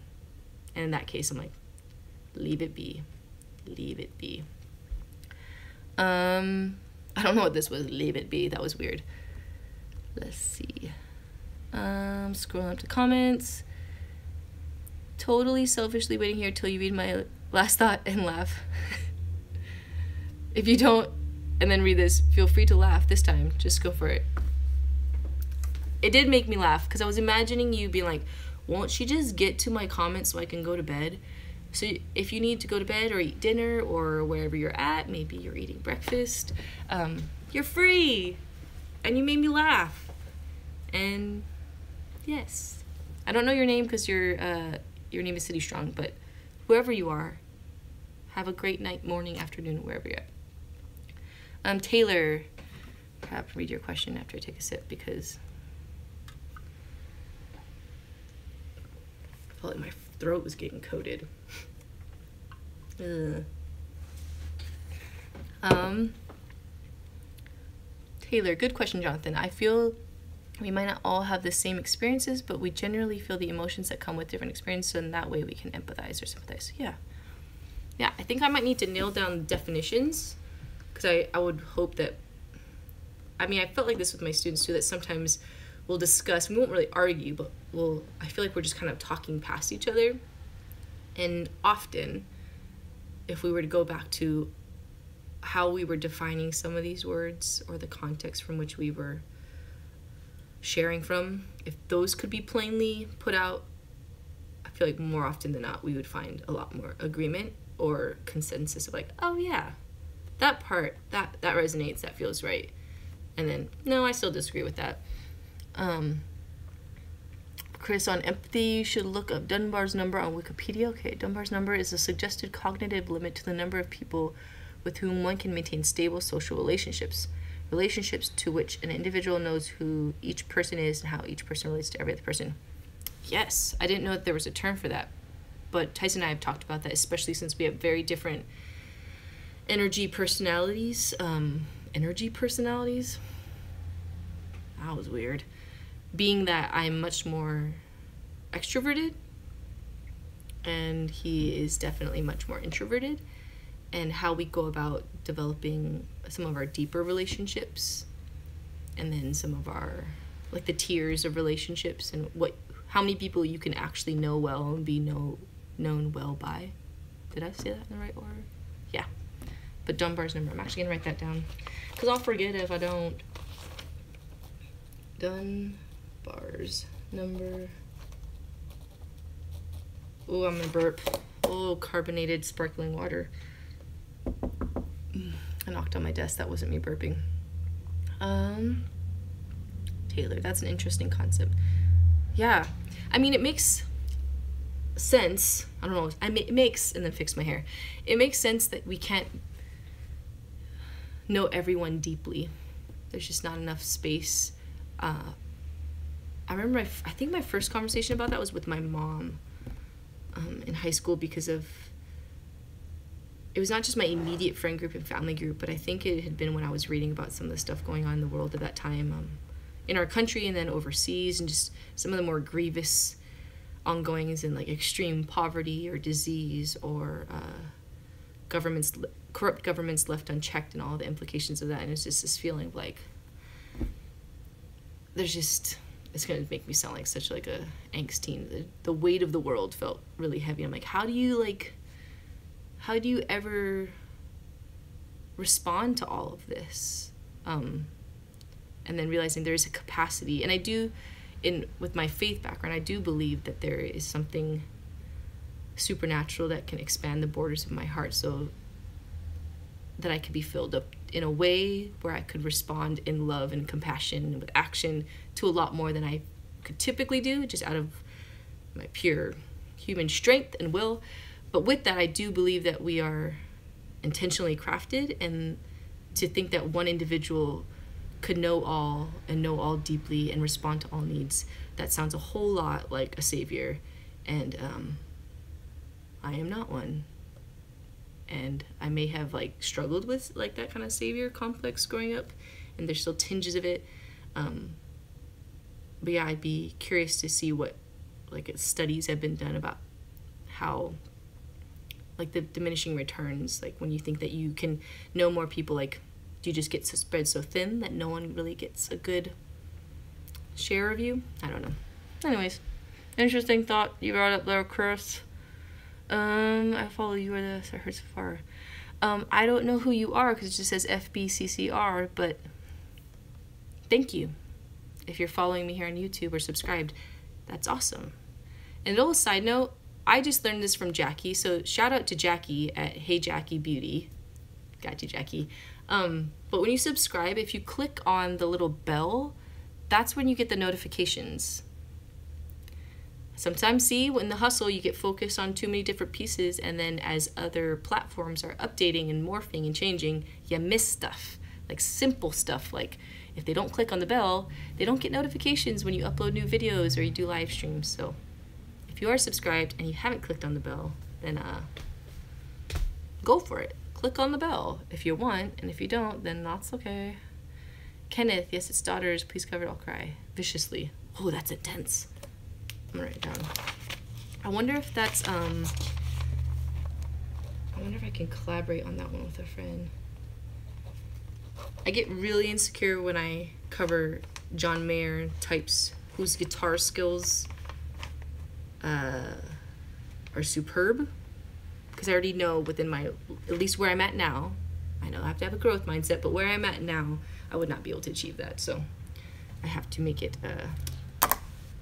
And in that case, I'm like, leave it be. Leave it be. I don't know what this was. Leave it be. That was weird. Let's see. Scrolling up to comments. Totally selfishly waiting here till you read my last thought and laugh. If you don't, and then read this, feel free to laugh this time. Just go for it. It did make me laugh because I was imagining you being like, won't she just get to my comments so I can go to bed? So if you need to go to bed or eat dinner or wherever you're at, maybe you're eating breakfast, you're free. And you made me laugh. And yes. I don't know your name because your name is City Strong, but whoever you are, have a great night, morning, afternoon, wherever you're at. Taylor, perhaps read your question after I take a sip because I felt like my throat was getting coated. Taylor, good question, Jonathan. I feel we might not all have the same experiences, but we generally feel the emotions that come with different experiences, so in that way we can empathize or sympathize. Yeah, I think I might need to nail down definitions, because I would hope that, I felt like this with my students too, that sometimes we'll discuss, we won't really argue, but I feel like we're just kind of talking past each other. And often, if we were to go back to how we were defining some of these words or the context from which we were sharing from, if those could be plainly put out, I feel like more often than not, we would find a lot more agreement or consensus of like, oh yeah, that part, that resonates, that feels right. And then, no, I still disagree with that. Chris, on empathy, you should look up Dunbar's number on Wikipedia. Okay, Dunbar's number is a suggested cognitive limit to the number of people with whom one can maintain stable social relationships. Relationships to which an individual knows who each person is and how each person relates to every other person. Yes, I didn't know that there was a term for that. But Tyson and I have talked about that, especially since we have very different energy personalities. That was weird. Being that I'm much more extroverted and he is definitely much more introverted, and how we go about developing some of our deeper relationships and then some of our, like the tiers of relationships and how many people you can actually know well and be known well by. Did I say that in the right order? Yeah. But Dunbar's number, I'm actually gonna write that down because I'll forget if I don't. Dunbar's number. Oh, I'm gonna burp. Oh, carbonated sparkling water. I knocked on my desk. That wasn't me burping. Taylor, that's an interesting concept. Yeah. It makes sense. I don't know. It makes, and then fix my hair. It makes sense that we can't know everyone deeply. There's just not enough space. I remember, I think my first conversation about that was with my mom in high school, because it was not just my immediate friend group and family group, but I think it had been when I was reading about some of the stuff going on in the world at that time, in our country and then overseas, and just some of the more grievous ongoings in like extreme poverty or disease or corrupt governments left unchecked and all the implications of that. And it's just this feeling of like, it's gonna make me sound like such like a angst teen. The weight of the world felt really heavy. I'm like, how do you ever respond to all of this? And then realizing there's a capacity, and I do, with my faith background, I do believe that there is something supernatural that can expand the borders of my heart so that I can be filled up in a way where I could respond in love and compassion and with action to a lot more than I could typically do, just out of my pure human strength and will. But with that, I do believe that we are intentionally crafted, and to think that one individual could know all and know all deeply and respond to all needs, that sounds a whole lot like a savior. And I am not one. And I may have like struggled with like that kind of savior complex growing up, and there's still tinges of it. But yeah, I'd be curious to see what like studies have been done about how like the diminishing returns, like when you think that you can know more people, like do you just get spread so thin that no one really gets a good share of you? I don't know. Anyways, interesting thought you brought up there, Chris. I follow you, I heard so far. I don't know who you are because it just says FBCCR, but thank you. If you're following me here on YouTube or subscribed, that's awesome. And a little side note, I just learned this from Jackie, so shout out to Jackie at Hey Jackie Beauty. Got you, Jackie. But when you subscribe, if you click on the little bell, that's when you get the notifications. Sometimes, see, in the hustle, you get focused on too many different pieces, and then as other platforms are updating and morphing and changing, you miss stuff. Like simple stuff, like if they don't click on the bell, they don't get notifications when you upload new videos or you do live streams. So if you are subscribed and you haven't clicked on the bell, then go for it. Click on the bell if you want, and if you don't, then that's okay. Kenneth, yes, it's daughters. Please cover it, I'll cry. Viciously. Oh, that's intense. I'm gonna write it down. I wonder if that's, I wonder if I can collaborate on that one with a friend. I get really insecure when I cover John Mayer types whose guitar skills are superb, because I already know within my, at least where I'm at now, I know I have to have a growth mindset, but where I'm at now, I would not be able to achieve that. So I have to make it,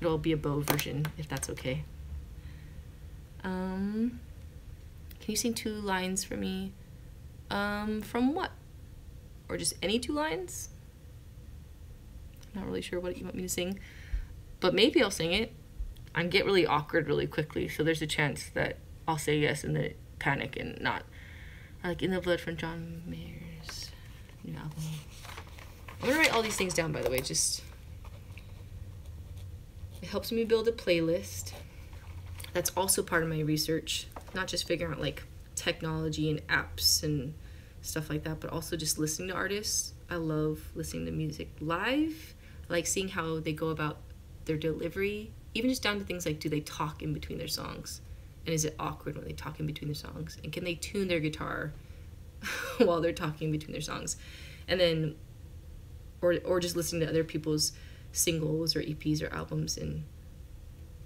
it'll be a bow version, if that's okay. Can you sing 2 lines for me? From what? Or just any 2 lines? I'm not really sure what you want me to sing, but maybe I'll sing it. I get really awkward really quickly, so there's a chance that I'll say yes and then panic and not. Like In the Blood from John Mayer's new album. I'm gonna write all these things down, by the way, just it helps me build a playlist. That's also part of my research, not just figuring out like technology and apps and stuff like that, but also just listening to artists. I love listening to music live. I like seeing how they go about their delivery, even just down to things like, do they talk in between their songs? And is it awkward when they talk in between their songs? And can they tune their guitar while they're talking between their songs? And then, or just listening to other people's singles or EPs or albums and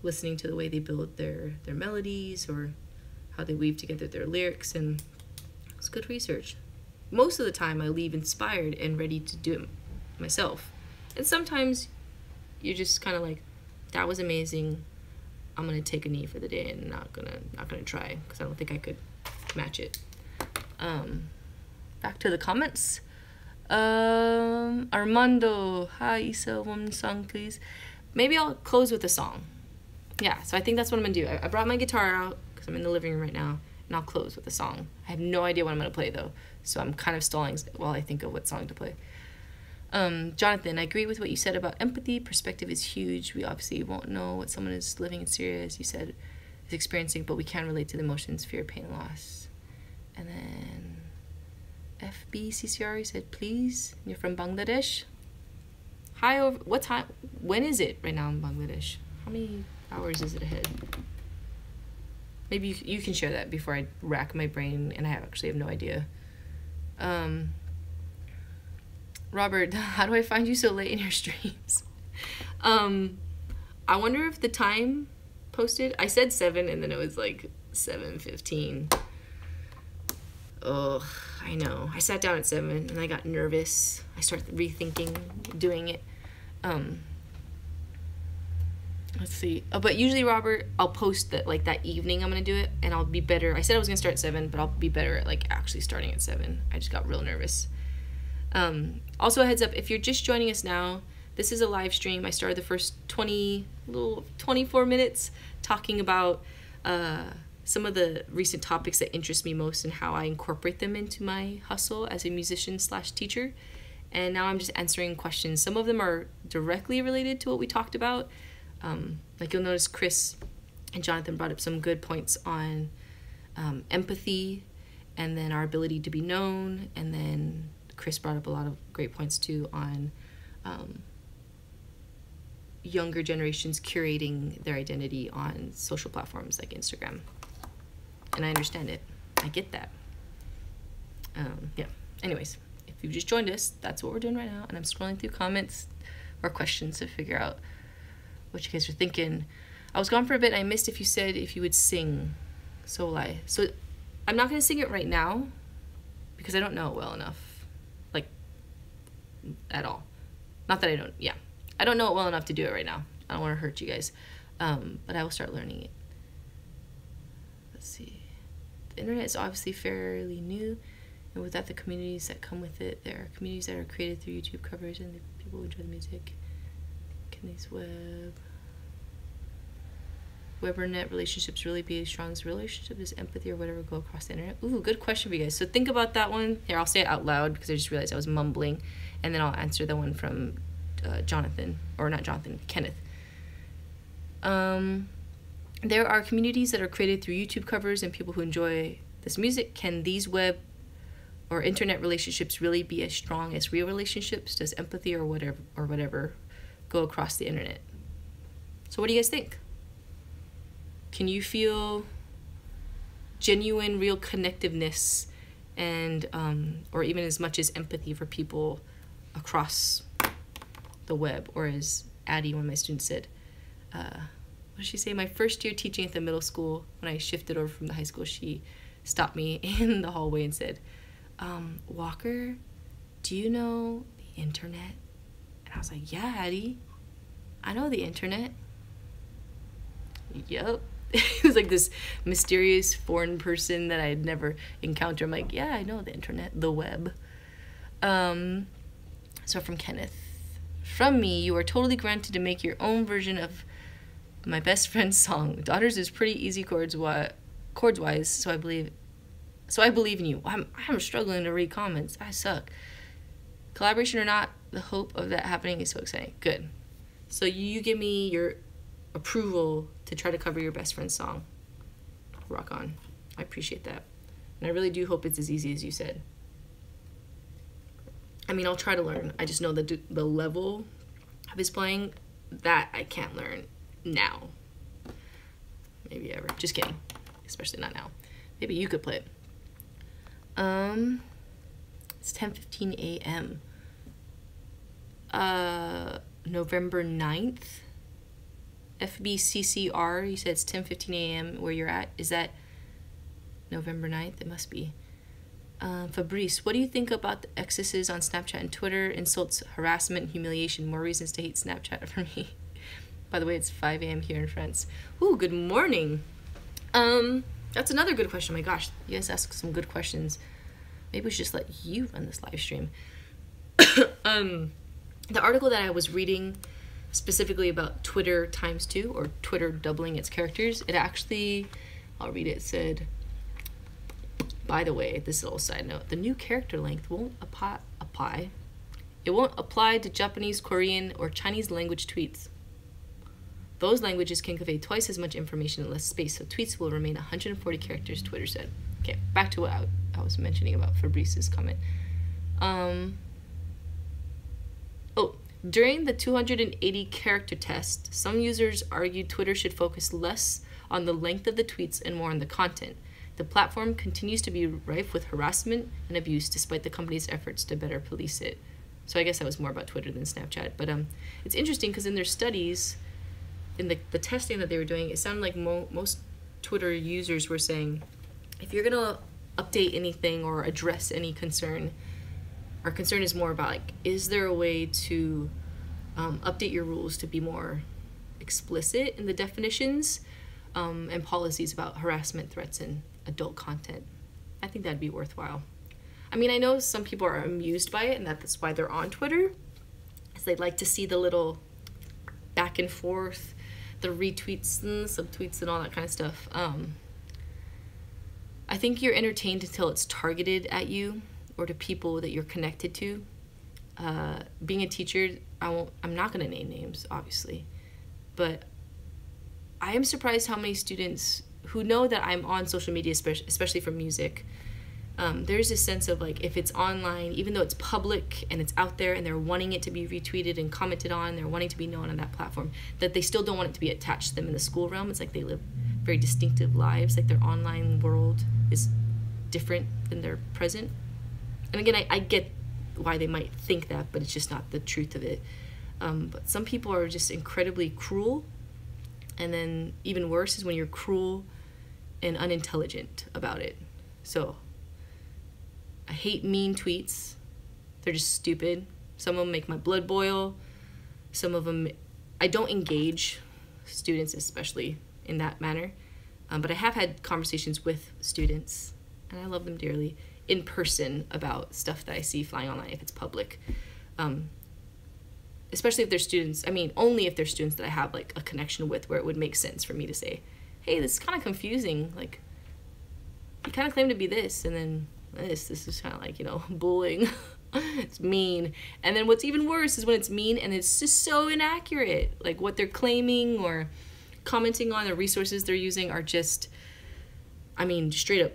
listening to the way they build their melodies or how they weave together their lyrics. And it's good research. Most of the time I leave inspired and ready to do it myself. And sometimes you're just kind of like, that was amazing. I'm gonna take a knee for the day and not gonna try because I don't think I could match it. Back to the comments. Armando, hi Isa, one song please. Maybe I'll close with a song. Yeah, so I think that's what I'm gonna do. I brought my guitar out because I'm in the living room right now, and I'll close with a song. I have no idea what I'm gonna play though, so I'm kind of stalling while I think of what song to play. Jonathan, I agree with what you said about empathy. Perspective is huge. We obviously won't know what someone is living in Syria, as you said, is experiencing, but we can relate to the emotions, fear, pain, and loss. And then FBCCR, you said, please. You're from Bangladesh. Hi, over. What time? When is it right now in Bangladesh? How many hours is it ahead? Maybe you can share that before I rack my brain, and I actually have no idea. Robert, how do I find you so late in your streams? I wonder if the time posted, I said 7 and then it was like 7:15. Ugh, I know. I sat down at 7 and I got nervous. I started rethinking doing it. Let's see. But usually, Robert, I'll post that like that evening I'm gonna do it, and I'll be better. I said I was gonna start at 7, but I'll be better at like actually starting at 7. I just got real nervous. Also, a heads up, if you're just joining us now, this is a live stream. I started the first 24 minutes talking about some of the recent topics that interest me most and how I incorporate them into my hustle as a musician/teacher. And now I'm just answering questions. Some of them are directly related to what we talked about. Like you'll notice Chris and Jonathan brought up some good points on empathy and then our ability to be known. And then Chris brought up a lot of great points too on younger generations curating their identity on social platforms like Instagram. And I understand it. I get that. Yeah. Anyways, if you've just joined us, that's what we're doing right now. And I'm scrolling through comments or questions to figure out what you guys are thinking. I was gone for a bit. I missed if you said if you would sing. So will I. So I'm not going to sing it right now because I don't know it well enough. Like, at all. Not that I don't, yeah. I don't know it well enough to do it right now. I don't want to hurt you guys. But I will start learning it. Let's see. The internet is obviously fairly new. And with that, the communities that come with it, there are communities that are created through YouTube covers and the people who enjoy the music. Can these web or net relationships really be as strong as a relationship? Does empathy or whatever go across the internet? Ooh, good question for you guys. So think about that one. Here, I'll say it out loud because I just realized I was mumbling. And then I'll answer the one from Jonathan, or not Jonathan, Kenneth. There are communities that are created through YouTube covers and people who enjoy this music. Can these web or internet relationships really be as strong as real relationships? Does empathy or whatever go across the internet? So what do you guys think? Can you feel genuine, real connectiveness and or even as much as empathy for people across the web? Or as Addie, one of my students, said, what did she say? My first year teaching at the middle school, when I shifted over from the high school, she stopped me in the hallway and said, Walker, do you know the internet? And I was like, yeah, Addie, I know the internet. Yep. It was like this mysterious foreign person that I had never encountered. I'm like, yeah, I know the internet, the web. So from Kenneth, from me, you are totally granted to make your own version of my best friend's song. Daughters is pretty easy chords wise, so I believe in you. I'm struggling to read comments. I suck. Collaboration or not, the hope of that happening is so exciting. Good. So you give me your approval to try to cover your best friend's song. Rock on. I appreciate that. And I really do hope it's as easy as you said. I mean, I'll try to learn. I just know that the level of his playing, that I can't learn now. Maybe ever. Just kidding. Especially not now. Maybe you could play it. It's 10:15 a.m. November 9th. FBCCR, you said it's 10:15 a.m. where you're at. Is that November 9th? It must be. Fabrice, what do you think about the excesses on Snapchat and Twitter? Insults, harassment, and humiliation. More reasons to hate Snapchat for me. By the way, it's 5 a.m. here in France. Ooh, good morning. That's another good question. Oh my gosh, you guys ask some good questions. Maybe we should just let you run this live stream. The article that I was reading specifically about Twitter ×2, or Twitter doubling its characters, it actually, I'll read it, said, by the way, this little side note, the new character length won't apply. It won't apply to Japanese, Korean, or Chinese language tweets. Those languages can convey twice as much information in less space, so tweets will remain 140 characters, Twitter said. Okay, back to what I was mentioning about Fabrice's comment. During the 280 character test, some users argued Twitter should focus less on the length of the tweets and more on the content. The platform continues to be rife with harassment and abuse despite the company's efforts to better police it. So I guess that was more about Twitter than Snapchat. But it's interesting because in their studies, in the testing that they were doing, it sounded like most Twitter users were saying, if you're going to update anything or address any concern, our concern is more about, like, is there a way to update your rules to be more explicit in the definitions and policies about harassment, threats, and adult content? I think that'd be worthwhile. I mean, I know some people are amused by it, and that's why they're on Twitter, because they like to see the little back and forth, the retweets and subtweets and all that kind of stuff. I think you're entertained until it's targeted at you or to people that you're connected to. Being a teacher, I'm not going to name names, obviously, but I am surprised how many students who know that I'm on social media, especially for music, there's this sense of like, if it's online, even though it's public and it's out there and they're wanting it to be retweeted and commented on, they're wanting to be known on that platform, that they still don't want it to be attached to them in the school realm. It's like they live very distinctive lives, like their online world is different than their present. And again, I get why they might think that, but it's just not the truth of it. But some people are just incredibly cruel, and then even worse is when you're cruel and unintelligent about it. So I hate mean tweets. They're just stupid. Some of them make my blood boil. Some of them, I don't engage students, especially in that manner. But I have had conversations with students, and I love them dearly, in person about stuff that I see flying online if it's public. Especially if they're students, I mean, only if they're students that I have like a connection with where it would make sense for me to say, hey, this is kind of confusing. Like, you kind of claim to be this, and then this is kind of like, you know, bullying. It's mean. And then what's even worse is when it's mean and it's just so inaccurate. Like what they're claiming or commenting on, the resources they're using are just, I mean, straight up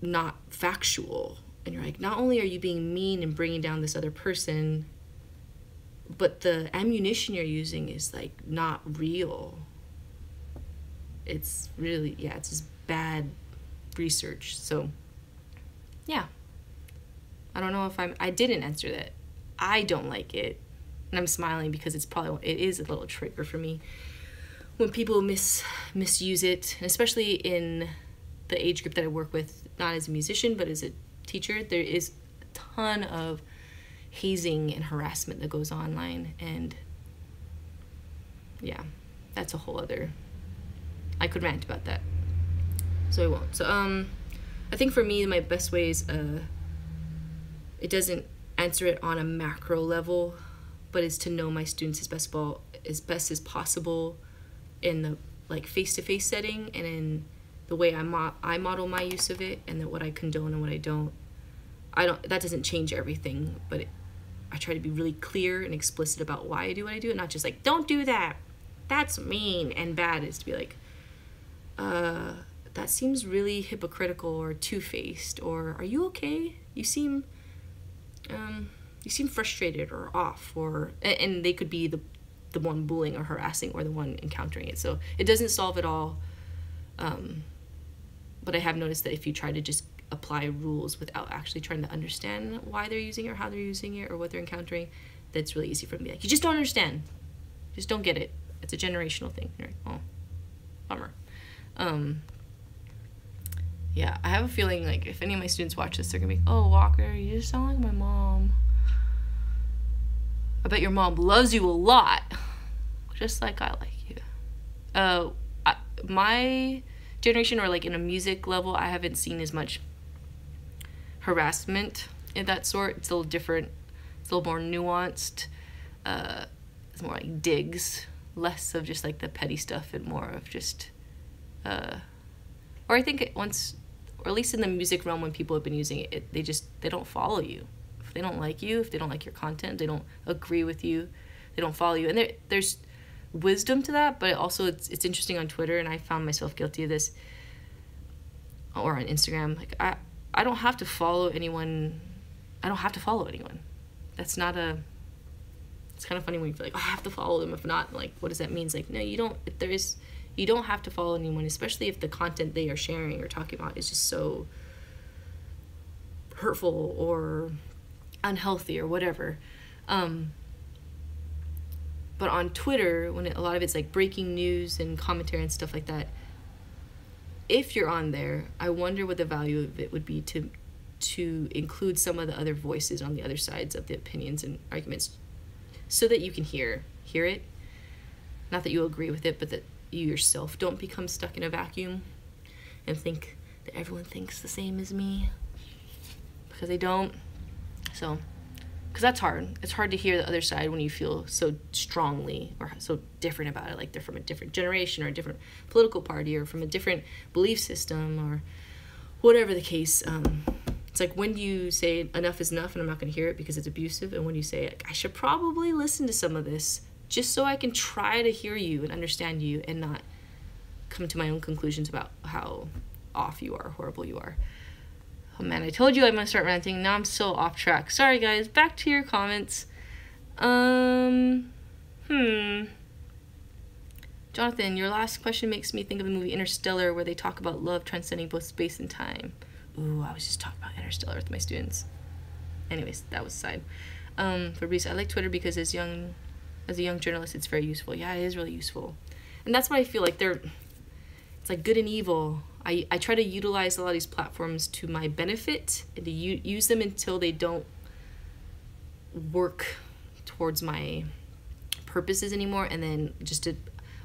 not factual. And you're like, not only are you being mean and bringing down this other person, but the ammunition you're using is like not real. It's really, yeah, it's just bad research. So yeah, I don't know if I didn't answer that. I don't like it, and I'm smiling because it is a little trigger for me when people misuse it, and especially in the age group that I work with, not as a musician but as a teacher. There is a ton of hazing and harassment that goes online, and yeah, that's a whole other, I could rant about that, so I won't. So I think for me, my best way is it doesn't answer it on a macro level, but is to know my students as best as possible in the like face-to-face setting, and in the way I model my use of it, and what I condone and what I don't. That doesn't change everything, but I try to be really clear and explicit about why I do what I do, and not just like, don't do that, that's mean and bad. Is to be like, that seems really hypocritical or two-faced, or are you okay? You seem frustrated or off, or, and they could be the one bullying or harassing or the one encountering it. So it doesn't solve it all, but I have noticed that if you try to just apply rules without actually trying to understand why they're using it or how they're using it or what they're encountering, that's really easy for them to be like, you just don't understand, just don't get it, it's a generational thing. You're like, oh, bummer. Yeah, I have a feeling like if any of my students watch this, they're gonna be, oh, Walker, you just sound like my mom. I bet your mom loves you a lot, just like I like you. My generation, or like in a music level, I haven't seen as much harassment in that sort. It's a little different. It's a little more nuanced. It's more like digs, less of just like the petty stuff and more of just, or I think once, or at least in the music realm, when people have been using it, they don't follow you. If they don't like you, if they don't like your content, they don't agree with you, they don't follow you. And there's wisdom to that, but also it's interesting on Twitter, and I found myself guilty of this, or on Instagram. Like I don't have to follow anyone. I don't have to follow anyone. That's not a, it's kind of funny when you feel like, oh, I have to follow them. If not, like, what does that mean? It's like, no, you don't. You don't have to follow anyone, especially if the content they are sharing or talking about is just so hurtful or unhealthy or whatever. But on Twitter, when a lot of it's like breaking news and commentary and stuff like that, if you're on there, I wonder what the value of it would be to include some of the other voices on the other sides of the opinions and arguments, so that you can hear it. Not that you agree with it, but that you yourself don't become stuck in a vacuum and think that everyone thinks the same as me. because they don't. So, because that's hard. It's hard to hear the other side when you feel so strongly or so different about it, like they're from a different generation or a different political party or from a different belief system or whatever the case. It's like, when do you say enough is enough and I'm not going to hear it because it's abusive? And when do you say, I should probably listen to some of this just so I can try to hear you and understand you and not come to my own conclusions about how off you are, horrible you are. Oh man, I told you I'm going to start ranting. Now I'm so off track. Sorry guys, back to your comments. Jonathan, your last question makes me think of the movie Interstellar, where they talk about love transcending both space and time. Ooh, I was just talking about Interstellar with my students. Anyways, that was aside. Fabrice, I like Twitter because as a young journalist, it's very useful. Yeah, it is really useful. And that's why I feel like it's like good and evil. I try to utilize a lot of these platforms to my benefit and to use them until they don't work towards my purposes anymore. And then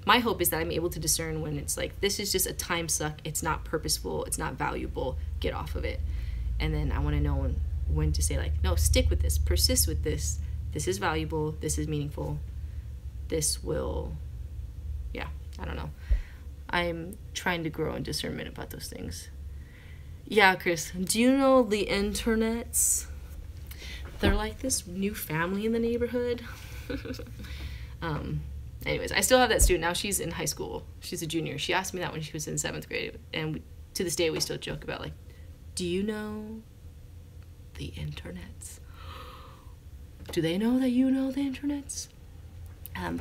my hope is that I'm able to discern when it's like, this is just a time suck. It's not purposeful. It's not valuable. Get off of it. And then I want to know when to say, like, no, stick with this, persist with this. This is valuable. This is meaningful. This will, yeah, I don't know. I'm trying to grow in discernment about those things. Yeah, Chris, do you know the internets? They're like this new family in the neighborhood. Anyways, I still have that student now. She's in high school. She's a junior. She asked me that when she was in 7th grade. And to this day, we still joke about, like, do you know the internets? Do they know that you know the internets?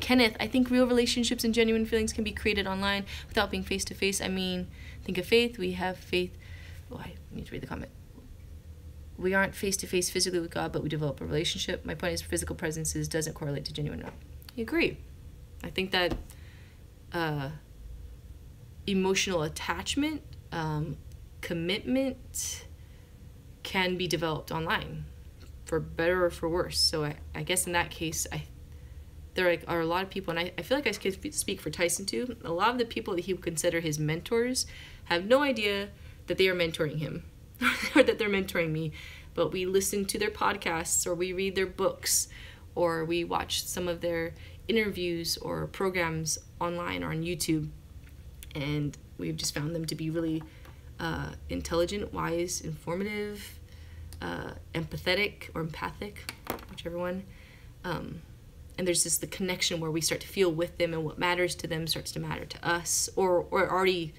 Kenneth, I think real relationships and genuine feelings can be created online without being face-to-face. I mean, think of faith. We have faith. Oh, I need to read the comment. We aren't face-to-face physically with God, but we develop a relationship. My point is, physical presences doesn't correlate to genuine love. I agree. I think that emotional attachment, commitment can be developed online, for better or for worse. So I guess in that case, there are a lot of people, and I feel like I could speak for Tyson too. A lot of the people that he would consider his mentors have no idea that they are mentoring him or that they're mentoring me. But we listen to their podcasts, or we read their books, or we watch some of their interviews or programs online or on YouTube. And we've just found them to be really intelligent, wise, informative, empathetic or empathic, whichever one. And there's just the connection where we start to feel with them, and what matters to them starts to matter to us, or already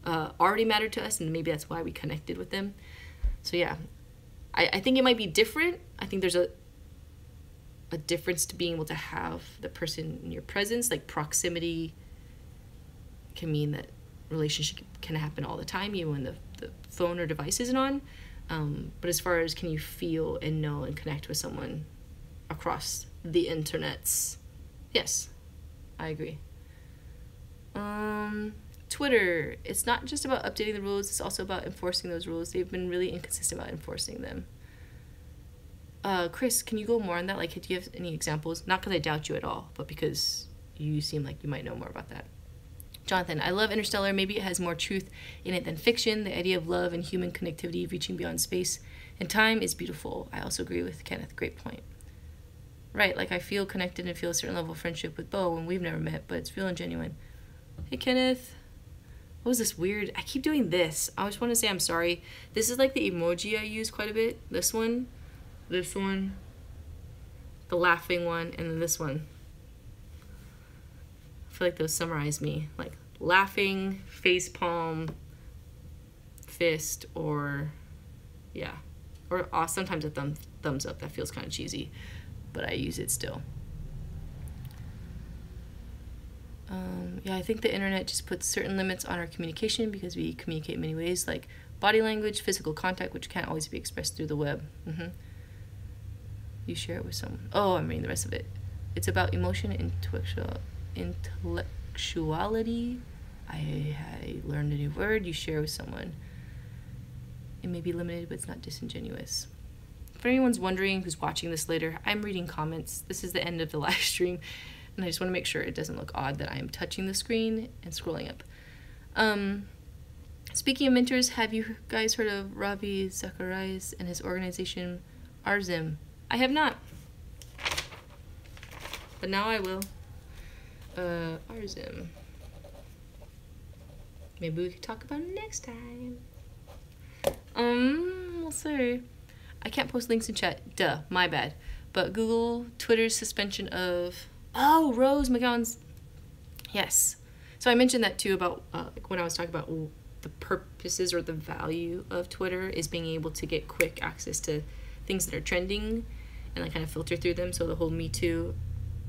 mattered to us, and maybe that's why we connected with them. So yeah, I think it might be different. I think there's a difference to being able to have the person in your presence. Like, proximity can mean that relationship can happen all the time, even when the phone or device isn't on. But as far as can you feel and know and connect with someone across the internets, yes, I agree. Twitter, it's not just about updating the rules, it's also about enforcing those rules. They've been really inconsistent about enforcing them. Chris, can you go more on that? Like, do you have any examples? Not because I doubt you at all, but because you seem like you might know more about that. Jonathan, I love Interstellar. Maybe it has more truth in it than fiction. The idea of love and human connectivity reaching beyond space and time is beautiful. I also agree with Kenneth. Great point. Right, like I feel connected and feel a certain level of friendship with Bo when we've never met, but it's real and genuine. Hey, Kenneth. What was this weird? I keep doing this. I just want to say I'm sorry. This is like the emoji I use quite a bit. This one, the laughing one, and then this one. I feel like those summarize me. Like laughing, face palm, fist, or yeah. Or sometimes a thumbs up. That feels kind of cheesy, but I use it still. Yeah, I think the internet just puts certain limits on our communication because we communicate in many ways, like body language, physical contact, which can't always be expressed through the web. You share it with someone. Oh, I'm reading the rest of it. It's about emotion and intellectuality. I learned a new word. You share with someone. It may be limited, but it's not disingenuous. If anyone's wondering who's watching this later, I'm reading comments. This is the end of the live stream, and I just want to make sure it doesn't look odd that I am touching the screen and scrolling up. Speaking of mentors, have you guys heard of Ravi Zacharias and his organization Arzim? I have not, but now I will. Arzim. Maybe we could talk about it next time. We'll see. I can't post links in chat. Duh, my bad. But Google Twitter's suspension of... Oh, Rose McGowan's... Yes. So I mentioned that too about like when I was talking about the purposes or the value of Twitter is being able to get quick access to things that are trending and like kind of filter through them. So the whole Me Too...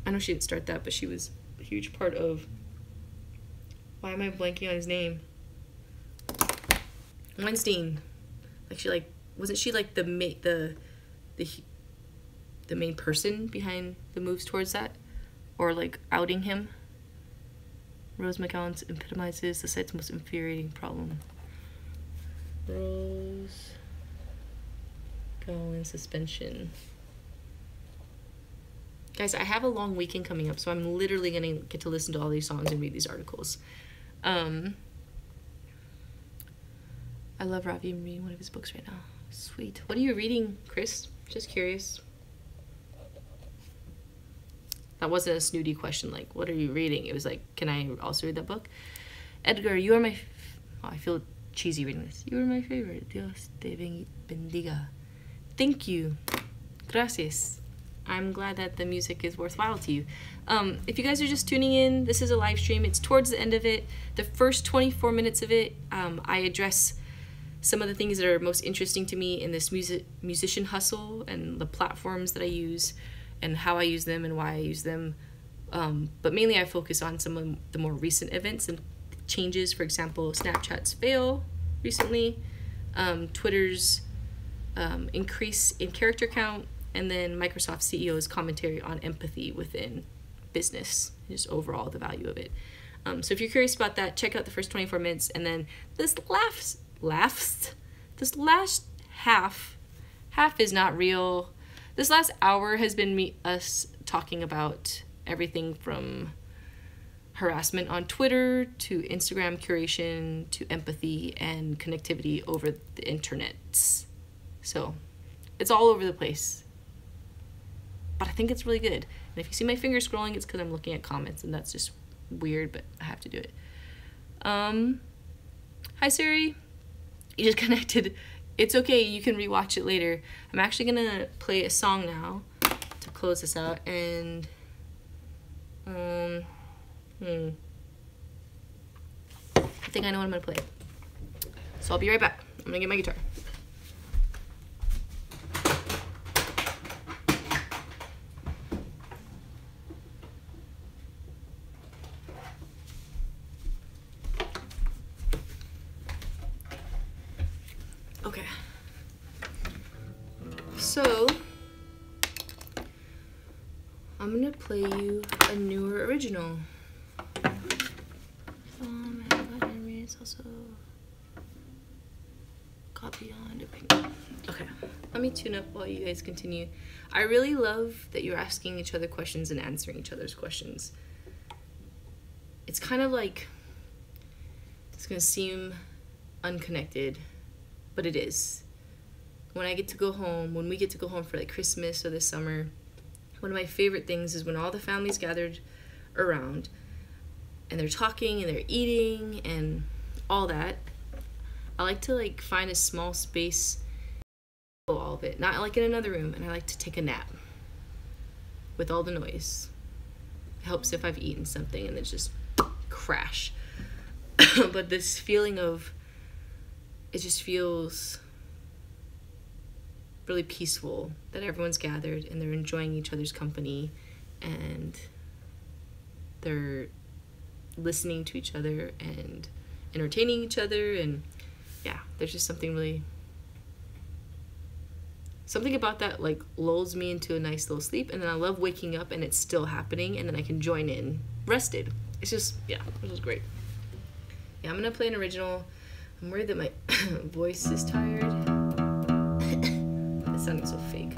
I know she didn't start that, but she was a huge part of... Why am I blanking on his name? Weinstein. Like she like... Wasn't she like the main person behind the moves towards that? Or like outing him? Rose McGowan epitomizes the site's most infuriating problem. Rose McGowan suspension. Guys, I have a long weekend coming up, so I'm literally gonna get to listen to all these songs and read these articles. I love Ravi. I'm reading one of his books right now. Sweet. What are you reading, Chris? Just curious. That wasn't a snooty question, like, what are you reading? It was like, can I also read that book? Edgar, you are my... Oh, I feel cheesy reading this. You are my favorite. Dios te bendiga. Thank you. Gracias. I'm glad that the music is worthwhile to you. If you guys are just tuning in, this is a live stream. It's towards the end of it. The first 24 minutes of it, I address some of the things that are most interesting to me in this musician hustle and the platforms that I use and how I use them and why I use them. But mainly I focus on some of the more recent events and changes. For example, Snapchat's fail recently, Twitter's increase in character count, and then Microsoft CEO's commentary on empathy within business, just overall the value of it. So if you're curious about that, check out the first 24 minutes, and then this last half is not real. This last hour has been us talking about everything from harassment on Twitter to Instagram curation to empathy and connectivity over the internet. So it's all over the place, but I think it's really good. And if you see my finger scrolling, it's because I'm looking at comments, and that's just weird, but I have to do it. Hi Siri, you just connected. It's okay, you can rewatch it later. I'm actually gonna play a song now to close this out, and I think I know what I'm gonna play. So I'll be right back. I'm gonna get my guitar. Okay. So I'm gonna play you a newer original. It's also copy on depending. Okay, let me tune up while you guys continue. I really love that you're asking each other questions and answering each other's questions. It's kind of like, it's gonna seem unconnected, but it is. When I get to go home, when we get to go home for like Christmas or this summer, one of my favorite things is when all the families gathered around and they're talking and they're eating and all that. I like to like find a small space, all of it, not like in another room, and I like to take a nap with all the noise. It helps if I've eaten something and then just crash. But this feeling of, it just feels really peaceful that everyone's gathered and they're enjoying each other's company and they're listening to each other and entertaining each other, and yeah, there's just something about that like lulls me into a nice little sleep, and then I love waking up and it's still happening and then I can join in rested. It's just, yeah, it was great. Yeah, I'm gonna play an original. I'm worried that my voice is tired. It's sounding so fake.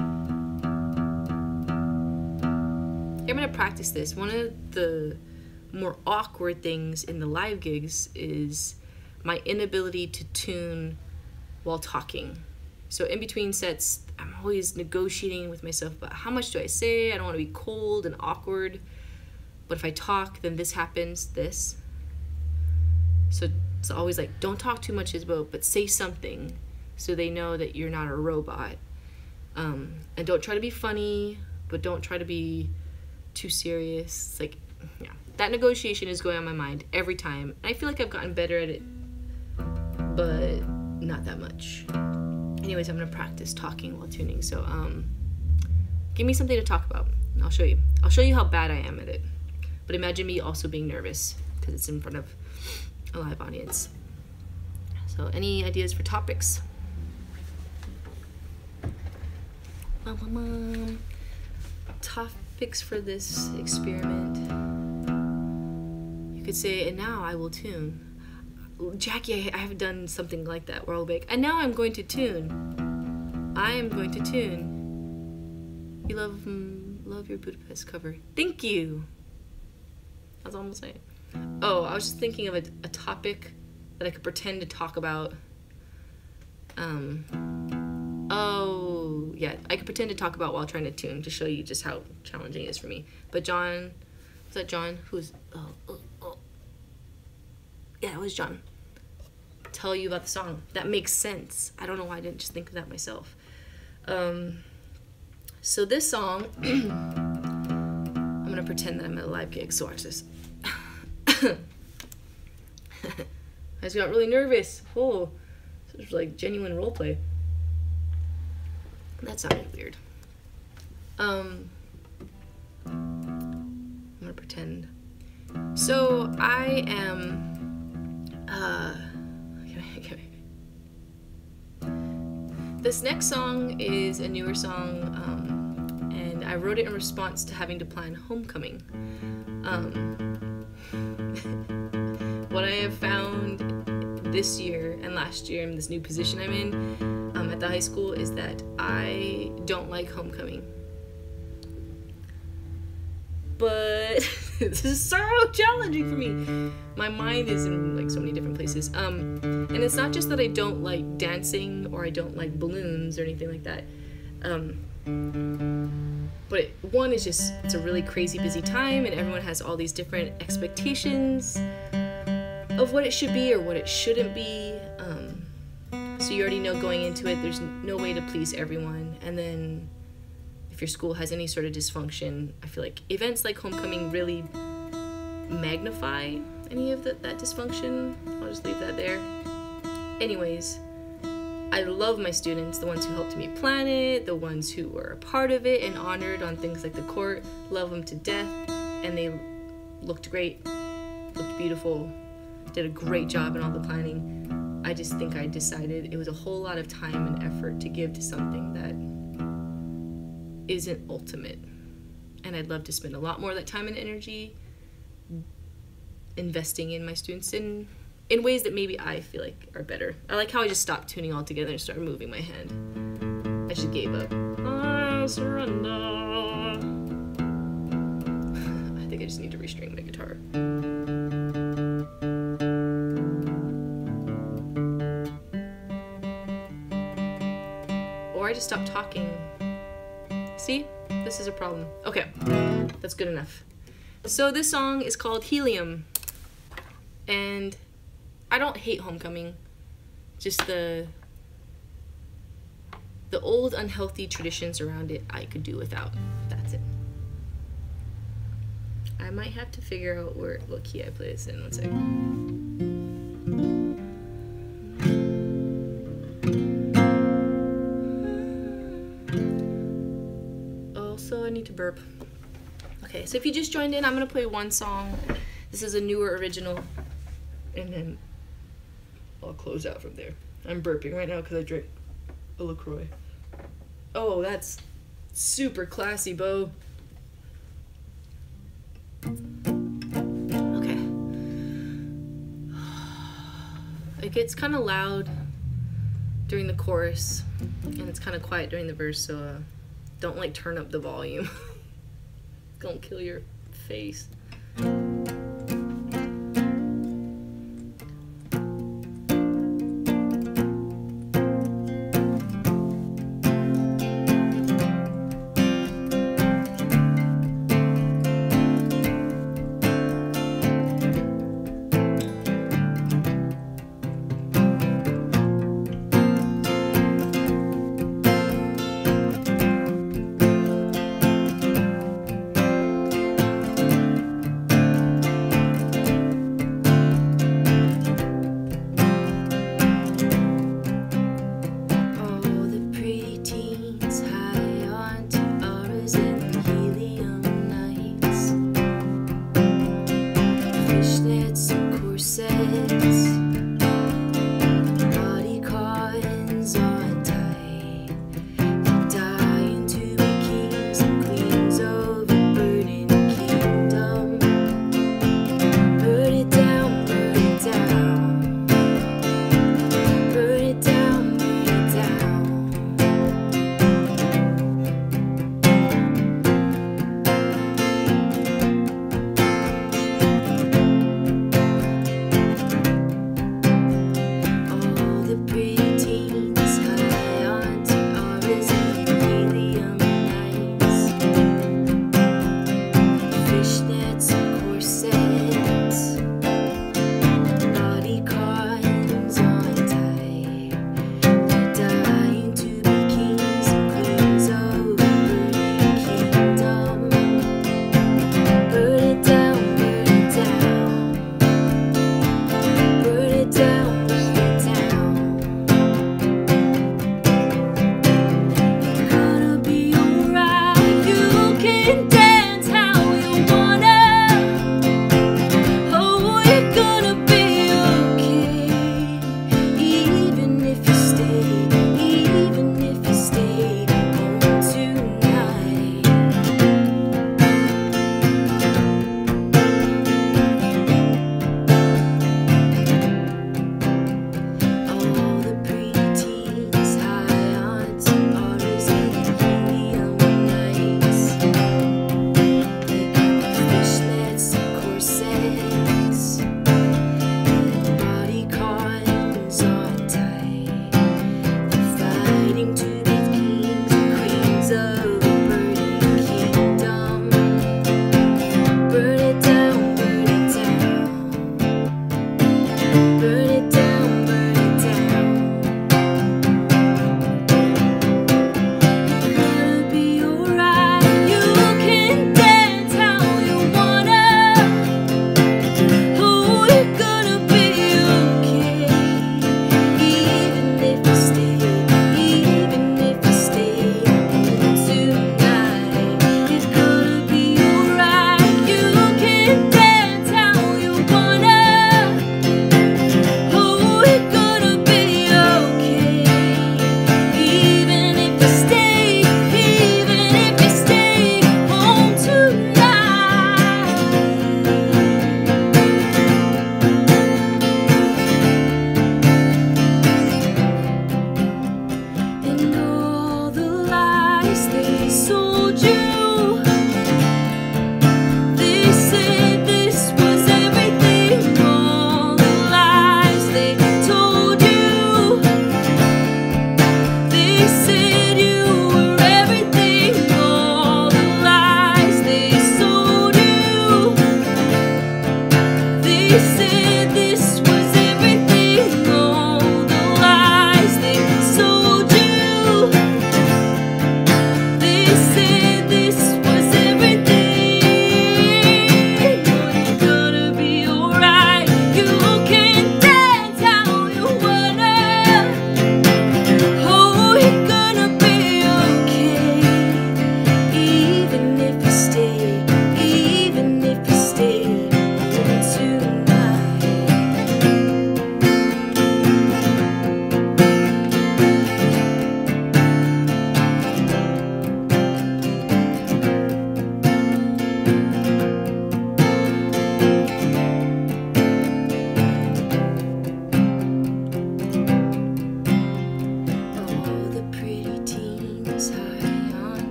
I'm gonna practice this. One of the more awkward things in the live gigs is my inability to tune while talking. So in between sets, I'm always negotiating with myself about how much do I say. I don't want to be cold and awkward, but if I talk, then this happens, this. So it's always like, don't talk too much, Isabel, but say something so they know that you're not a robot. And don't try to be funny, but don't try to be too serious. It's like, yeah, that negotiation is going on my mind every time. I feel like I've gotten better at it, but not that much. Anyways, I'm gonna practice talking while tuning. So give me something to talk about and I'll show you. I'll show you how bad I am at it. But imagine me also being nervous because it's in front of a live audience. So any ideas for topics? Topics for this experiment. You could say, and now I will tune. Jackie, I have done something like that where I'll be like, and now I'm going to tune. I am going to tune. You love your Budapest cover. Thank you. That's all I'm saying. Oh, I was just thinking of a topic that I could pretend to talk about. Oh, yeah, I could pretend to talk about while trying to tune to show you just how challenging it is for me. But John, was that John? Who's, yeah, it was John. Tell you about the song. That makes sense. I don't know why I didn't just think of that myself. So this song, I'm gonna pretend that I'm at a live gig, so watch this. I just got really nervous. Oh, so it's like genuine role play. That sounded weird. I'm gonna pretend. So I am this next song is a newer song, and I wrote it in response to having to plan homecoming. What I have found this year and last year in this new position I'm in at the high school is that I don't like homecoming. But this is so challenging for me. My mind is in like so many different places. And it's not just that I don't like dancing or I don't like balloons or anything like that. But one is just, it's a really crazy busy time and everyone has all these different expectations of what it should be or what it shouldn't be. So you already know going into it, there's no way to please everyone. And then if your school has any sort of dysfunction, I feel like events like homecoming really magnify any of that dysfunction. I'll just leave that there. Anyways, I love my students, the ones who helped me plan it, the ones who were a part of it and honored on things like the court. Love them to death, and they looked great, looked beautiful, did a great job in all the planning. I just think I decided it was a whole lot of time and effort to give to something that isn't ultimate, and I'd love to spend a lot more of that time and energy investing in my students in ways that maybe I feel like are better. I like how I just stopped tuning altogether and started moving my hand. I just gave up. I surrender. I think I just need to restring my guitar. Or I just stopped talking. See? This is a problem. Okay, that's good enough. So this song is called Helium. And I don't hate homecoming. Just the old unhealthy traditions around it I could do without. That's it. I might have to figure out what key I play this in. One second. I need to burp. Okay, so if you just joined in, I'm gonna play one song. This is a newer original, and then I'll close out from there. I'm burping right now because I drank a LaCroix. Oh, that's super classy, Bo. Okay. It gets kind of loud during the chorus, and it's kind of quiet during the verse, so don't like turn up the volume. It's gonna kill your face.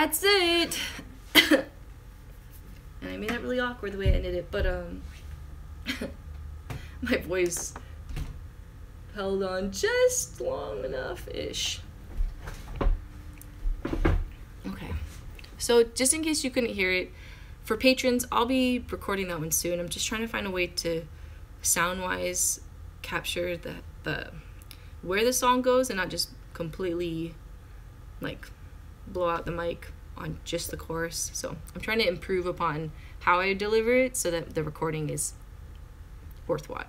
that's it. And I made that really awkward the way I ended it, but my voice held on just long enough-ish. Okay, so just in case you couldn't hear it, for patrons, I'll be recording that one soon. I'm just trying to find a way to sound-wise capture the where the song goes and not just completely like blow out the mic on just the chorus. So I'm trying to improve upon how I deliver it so that the recording is worthwhile.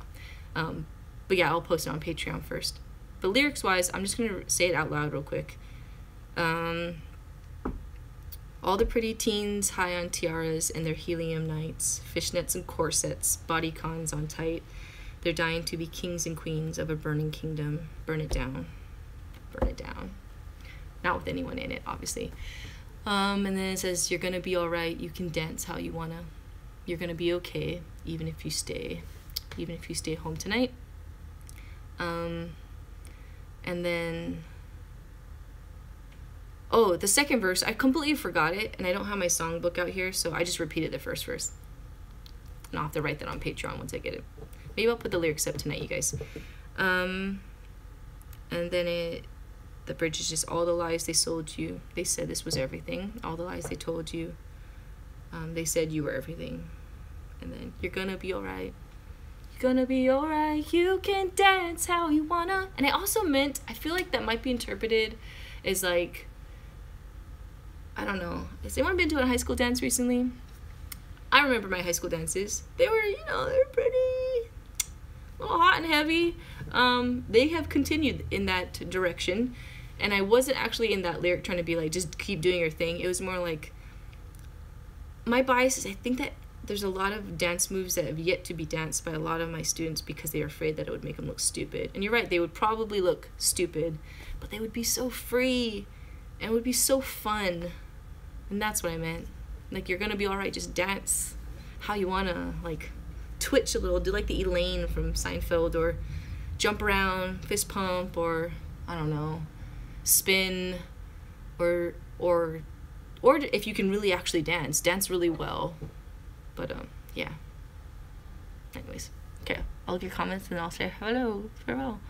But yeah, I'll post it on Patreon first. But lyrics-wise, I'm just gonna say it out loud real quick. All the pretty teens high on tiaras and their helium nights, fishnets and corsets, body cons on tight. They're dying to be kings and queens of a burning kingdom. Burn it down. Burn it down. Not with anyone in it, obviously. And then it says, you're gonna be alright, you can dance how you wanna. You're gonna be okay, even if you stay home tonight. And then, oh, the second verse, I completely forgot it, and I don't have my songbook out here, so I just repeated the first verse. And I'll have to write that on Patreon once I get it. Maybe I'll put the lyrics up tonight, you guys. And then the bridge is just all the lies they sold you. They said this was everything. All the lies they told you. They said you were everything. And then, you're gonna be alright. You're gonna be alright. You can dance how you wanna. And I also meant, I feel like that might be interpreted as like, I don't know. Has anyone been to a high school dance recently? I remember my high school dances. They were, they were pretty a little hot and heavy. They have continued in that direction. And I wasn't actually in that lyric trying to be like, just keep doing your thing. It was more like, my bias is I think that there's a lot of dance moves that have yet to be danced by a lot of my students because they are afraid that it would make them look stupid. And you're right, they would probably look stupid, but they would be so free and it would be so fun. And that's what I meant. Like, you're gonna be alright, just dance how you wanna, like, twitch a little, do like the Elaine from Seinfeld, or jump around, fist pump, or, I don't know, spin, or if you can really actually dance really well. But, yeah. Anyways, okay, I'll look at your comments and I'll say hello, farewell.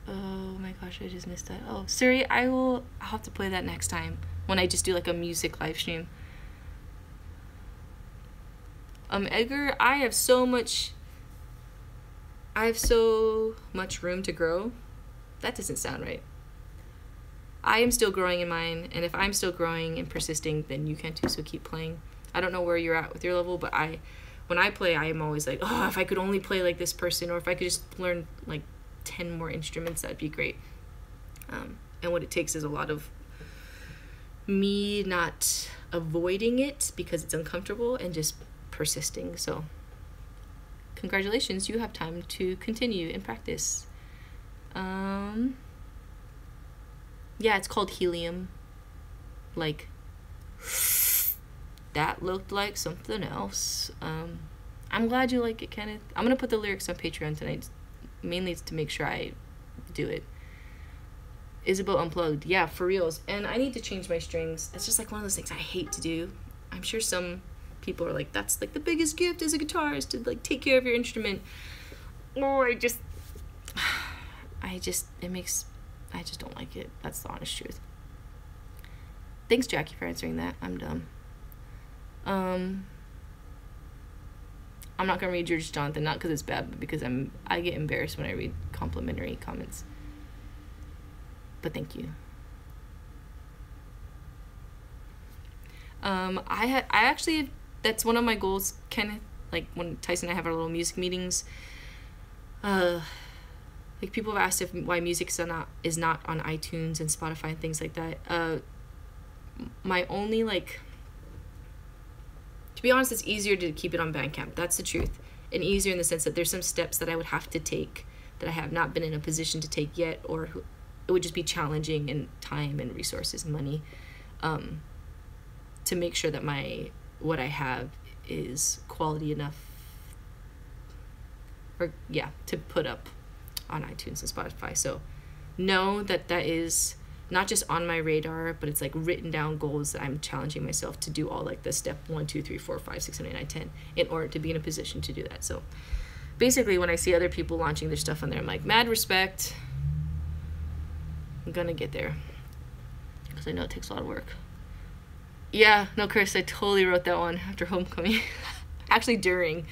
Oh my gosh, I just missed that. Oh, Siri, I'll have to play that next time when I just do like a music live stream. Edgar, I have so much room to grow. That doesn't sound right. I am still growing in mine, and if I'm still growing and persisting, then you can too, so keep playing. I don't know where you're at with your level, but when I play, I am always like, oh, if I could only play like this person, or if I could just learn like 10 more instruments, that'd be great. And what it takes is a lot of me not avoiding it because it's uncomfortable and just persisting. So congratulations, you have time to continue and practice. Yeah, it's called Helium. Like, that looked like something else. I'm glad you like it, Kenneth. I'm gonna put the lyrics on Patreon tonight, mainly to make sure I do it. Isabel Unplugged, yeah, for reals. And I need to change my strings. It's just like one of those things I hate to do. I'm sure some people are like, that's like the biggest gift as a guitarist, to like take care of your instrument. Oh, I just don't like it. That's the honest truth. Thanks, Jackie, for answering that. I'm dumb. I'm not gonna read George Jonathan, not because it's bad, but because I get embarrassed when I read complimentary comments. But thank you. I actually, that's one of my goals, Kenneth. Like when Tyson and I have our little music meetings, like people have asked why music is not on iTunes and Spotify and things like that. My only, like, to be honest, it's easier to keep it on Bandcamp. That's the truth. And easier in the sense that there's some steps that I would have to take that I have not been in a position to take yet, or it would just be challenging in time and resources and money, to make sure that what I have is quality enough, or yeah, to put up on iTunes and Spotify. So know that that is not just on my radar, but it's like written down goals that I'm challenging myself to do all like the step 1, 2, 3, 4, 5, 6, 7, 8, 9, 10 in order to be in a position to do that. So basically when I see other people launching their stuff on there, I'm like, mad respect. I'm gonna get there because I know it takes a lot of work. Yeah, no, Chris, I totally wrote that one after homecoming. Actually during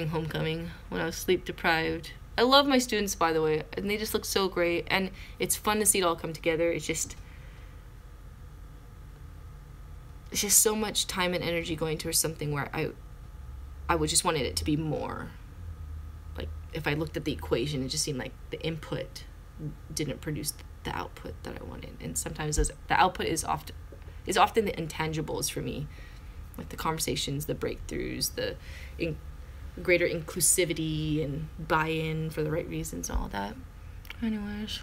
homecoming when I was sleep deprived. I love my students, by the way, and they just look so great, and it's fun to see it all come together. It's just so much time and energy going towards something where I would just wanted it to be more. Like, if I looked at the equation, it just seemed like the input didn't produce the output that I wanted, and sometimes the output is often the intangibles for me, like the conversations, the breakthroughs, the greater inclusivity and buy-in for the right reasons and all that. Anyways,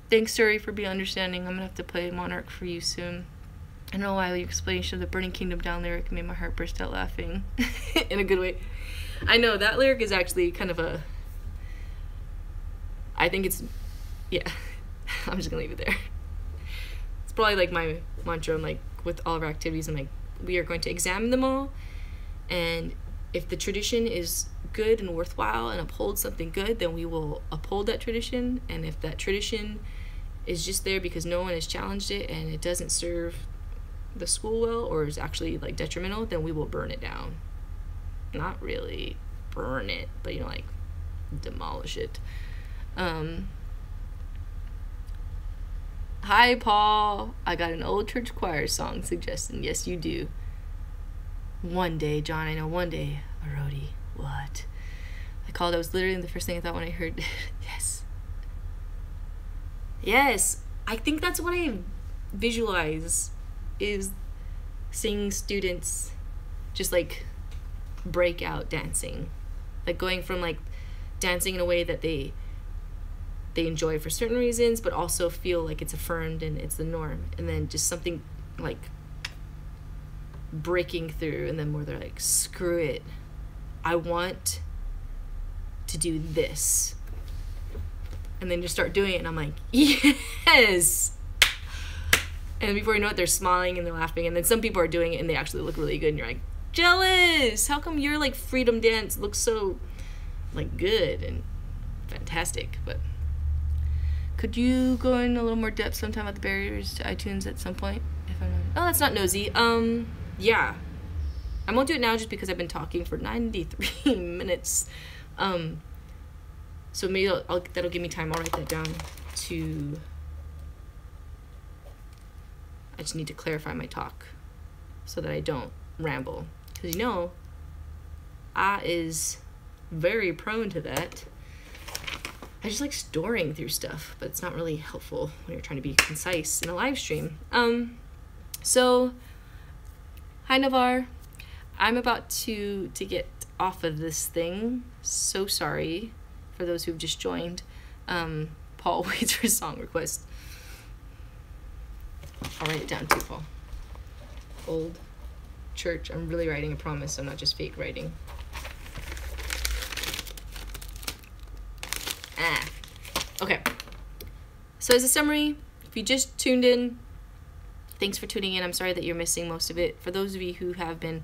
thanks, Suri, for being understanding. I'm gonna have to play Monarch for you soon. I don't know why your explanation of the Burning Kingdom Down lyric made my heart burst out laughing in a good way. I know that lyric is actually kind of I think it's, yeah, I'm just gonna leave it there. It's probably like my mantra. I'm like, with all of our activities, I'm like, we are going to examine them all, and if the tradition is good and worthwhile and upholds something good, then we will uphold that tradition. And if that tradition is just there because no one has challenged it and it doesn't serve the school well or is actually like detrimental, then we will burn it down. Not really burn it, but you know, like demolish it. Hi, Paul. I got an old church choir song suggestion. Yes, you do. One day, John, I know, one day, a roadie. What? I called, that was literally the first thing I thought when I heard. Yes. Yes. I think that's what I visualize, is seeing students just like break out dancing. Like going from like dancing in a way that they enjoy for certain reasons, but also feel like it's affirmed and it's the norm. And then just something like breaking through, and then more they're like, screw it, I want to do this, and then just start doing it, and I'm like, yes. And before you know it, they're smiling and they're laughing, and then some people are doing it and they actually look really good, and you're like, jealous. How come your like freedom dance looks so like good and fantastic? But could you go in a little more depth sometime about the barriers to iTunes at some point? If I'm not... Oh, that's not nosy. Yeah, I won't do it now just because I've been talking for 93 minutes. So maybe that'll give me time. I'll write that down I just need to clarify my talk so that I don't ramble. Because you know, I is very prone to that. I just like storing through stuff, but it's not really helpful when you're trying to be concise in a live stream. So... Hi, Navar. I'm about to get off of this thing. So sorry for those who've just joined. Paul waits for a song request. I'll write it down too, Paul. Old church. I'm really writing a promise. I'm not just fake writing. Okay. So as a summary, if you just tuned in, thanks for tuning in. I'm sorry that you're missing most of it. For those of you who have been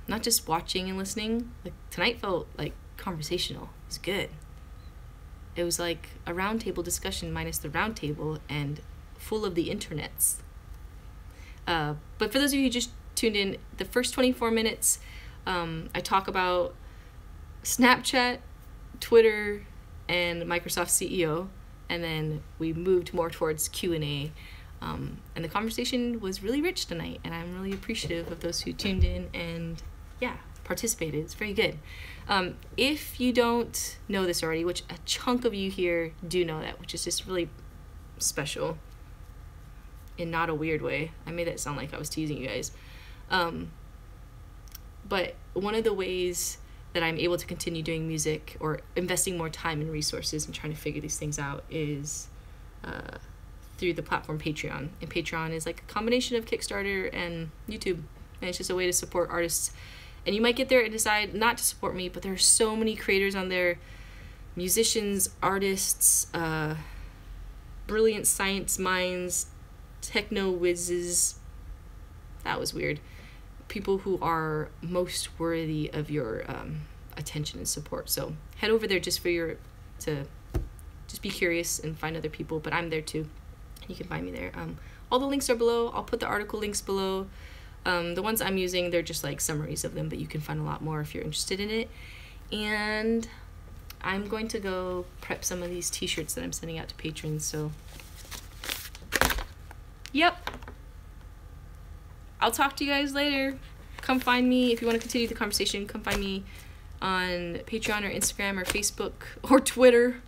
not just watching and listening, like tonight felt like conversational. It was good. It was like a roundtable discussion minus the roundtable and full of the internets. But for those of you who just tuned in, the first 24 minutes, I talk about Snapchat, Twitter, and Microsoft CEO, and then we moved more towards Q&A. And the conversation was really rich tonight, and I'm really appreciative of those who tuned in and, yeah, participated. It's very good. If you don't know this already, which a chunk of you here do know that, which is just really special in not a weird way. I made that sound like I was teasing you guys. But one of the ways that I'm able to continue doing music or investing more time and resources and trying to figure these things out is through the platform Patreon. And Patreon is like a combination of Kickstarter and YouTube. And it's just a way to support artists. And you might get there and decide not to support me, but there are so many creators on there musicians, artists, brilliant science minds, techno whizzes. That was weird. People who are most worthy of your attention and support. So head over there just to just be curious and find other people, but I'm there too. You can find me there. All the links are below. I'll put the article links below. The ones I'm using, they're just like summaries of them, but you can find a lot more if you're interested in it. And I'm going to go prep some of these t-shirts that I'm sending out to patrons, so yep. I'll talk to you guys later. Come find me if you want to continue the conversation. Come find me on Patreon or Instagram or Facebook or Twitter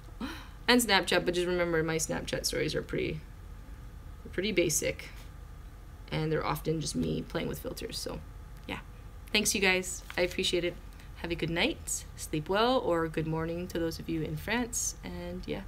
and Snapchat, but just remember my Snapchat stories are pretty basic, and they're often just me playing with filters. So yeah, thanks you guys, I appreciate it. Have a good night, sleep well, or good morning to those of you in France, and yeah.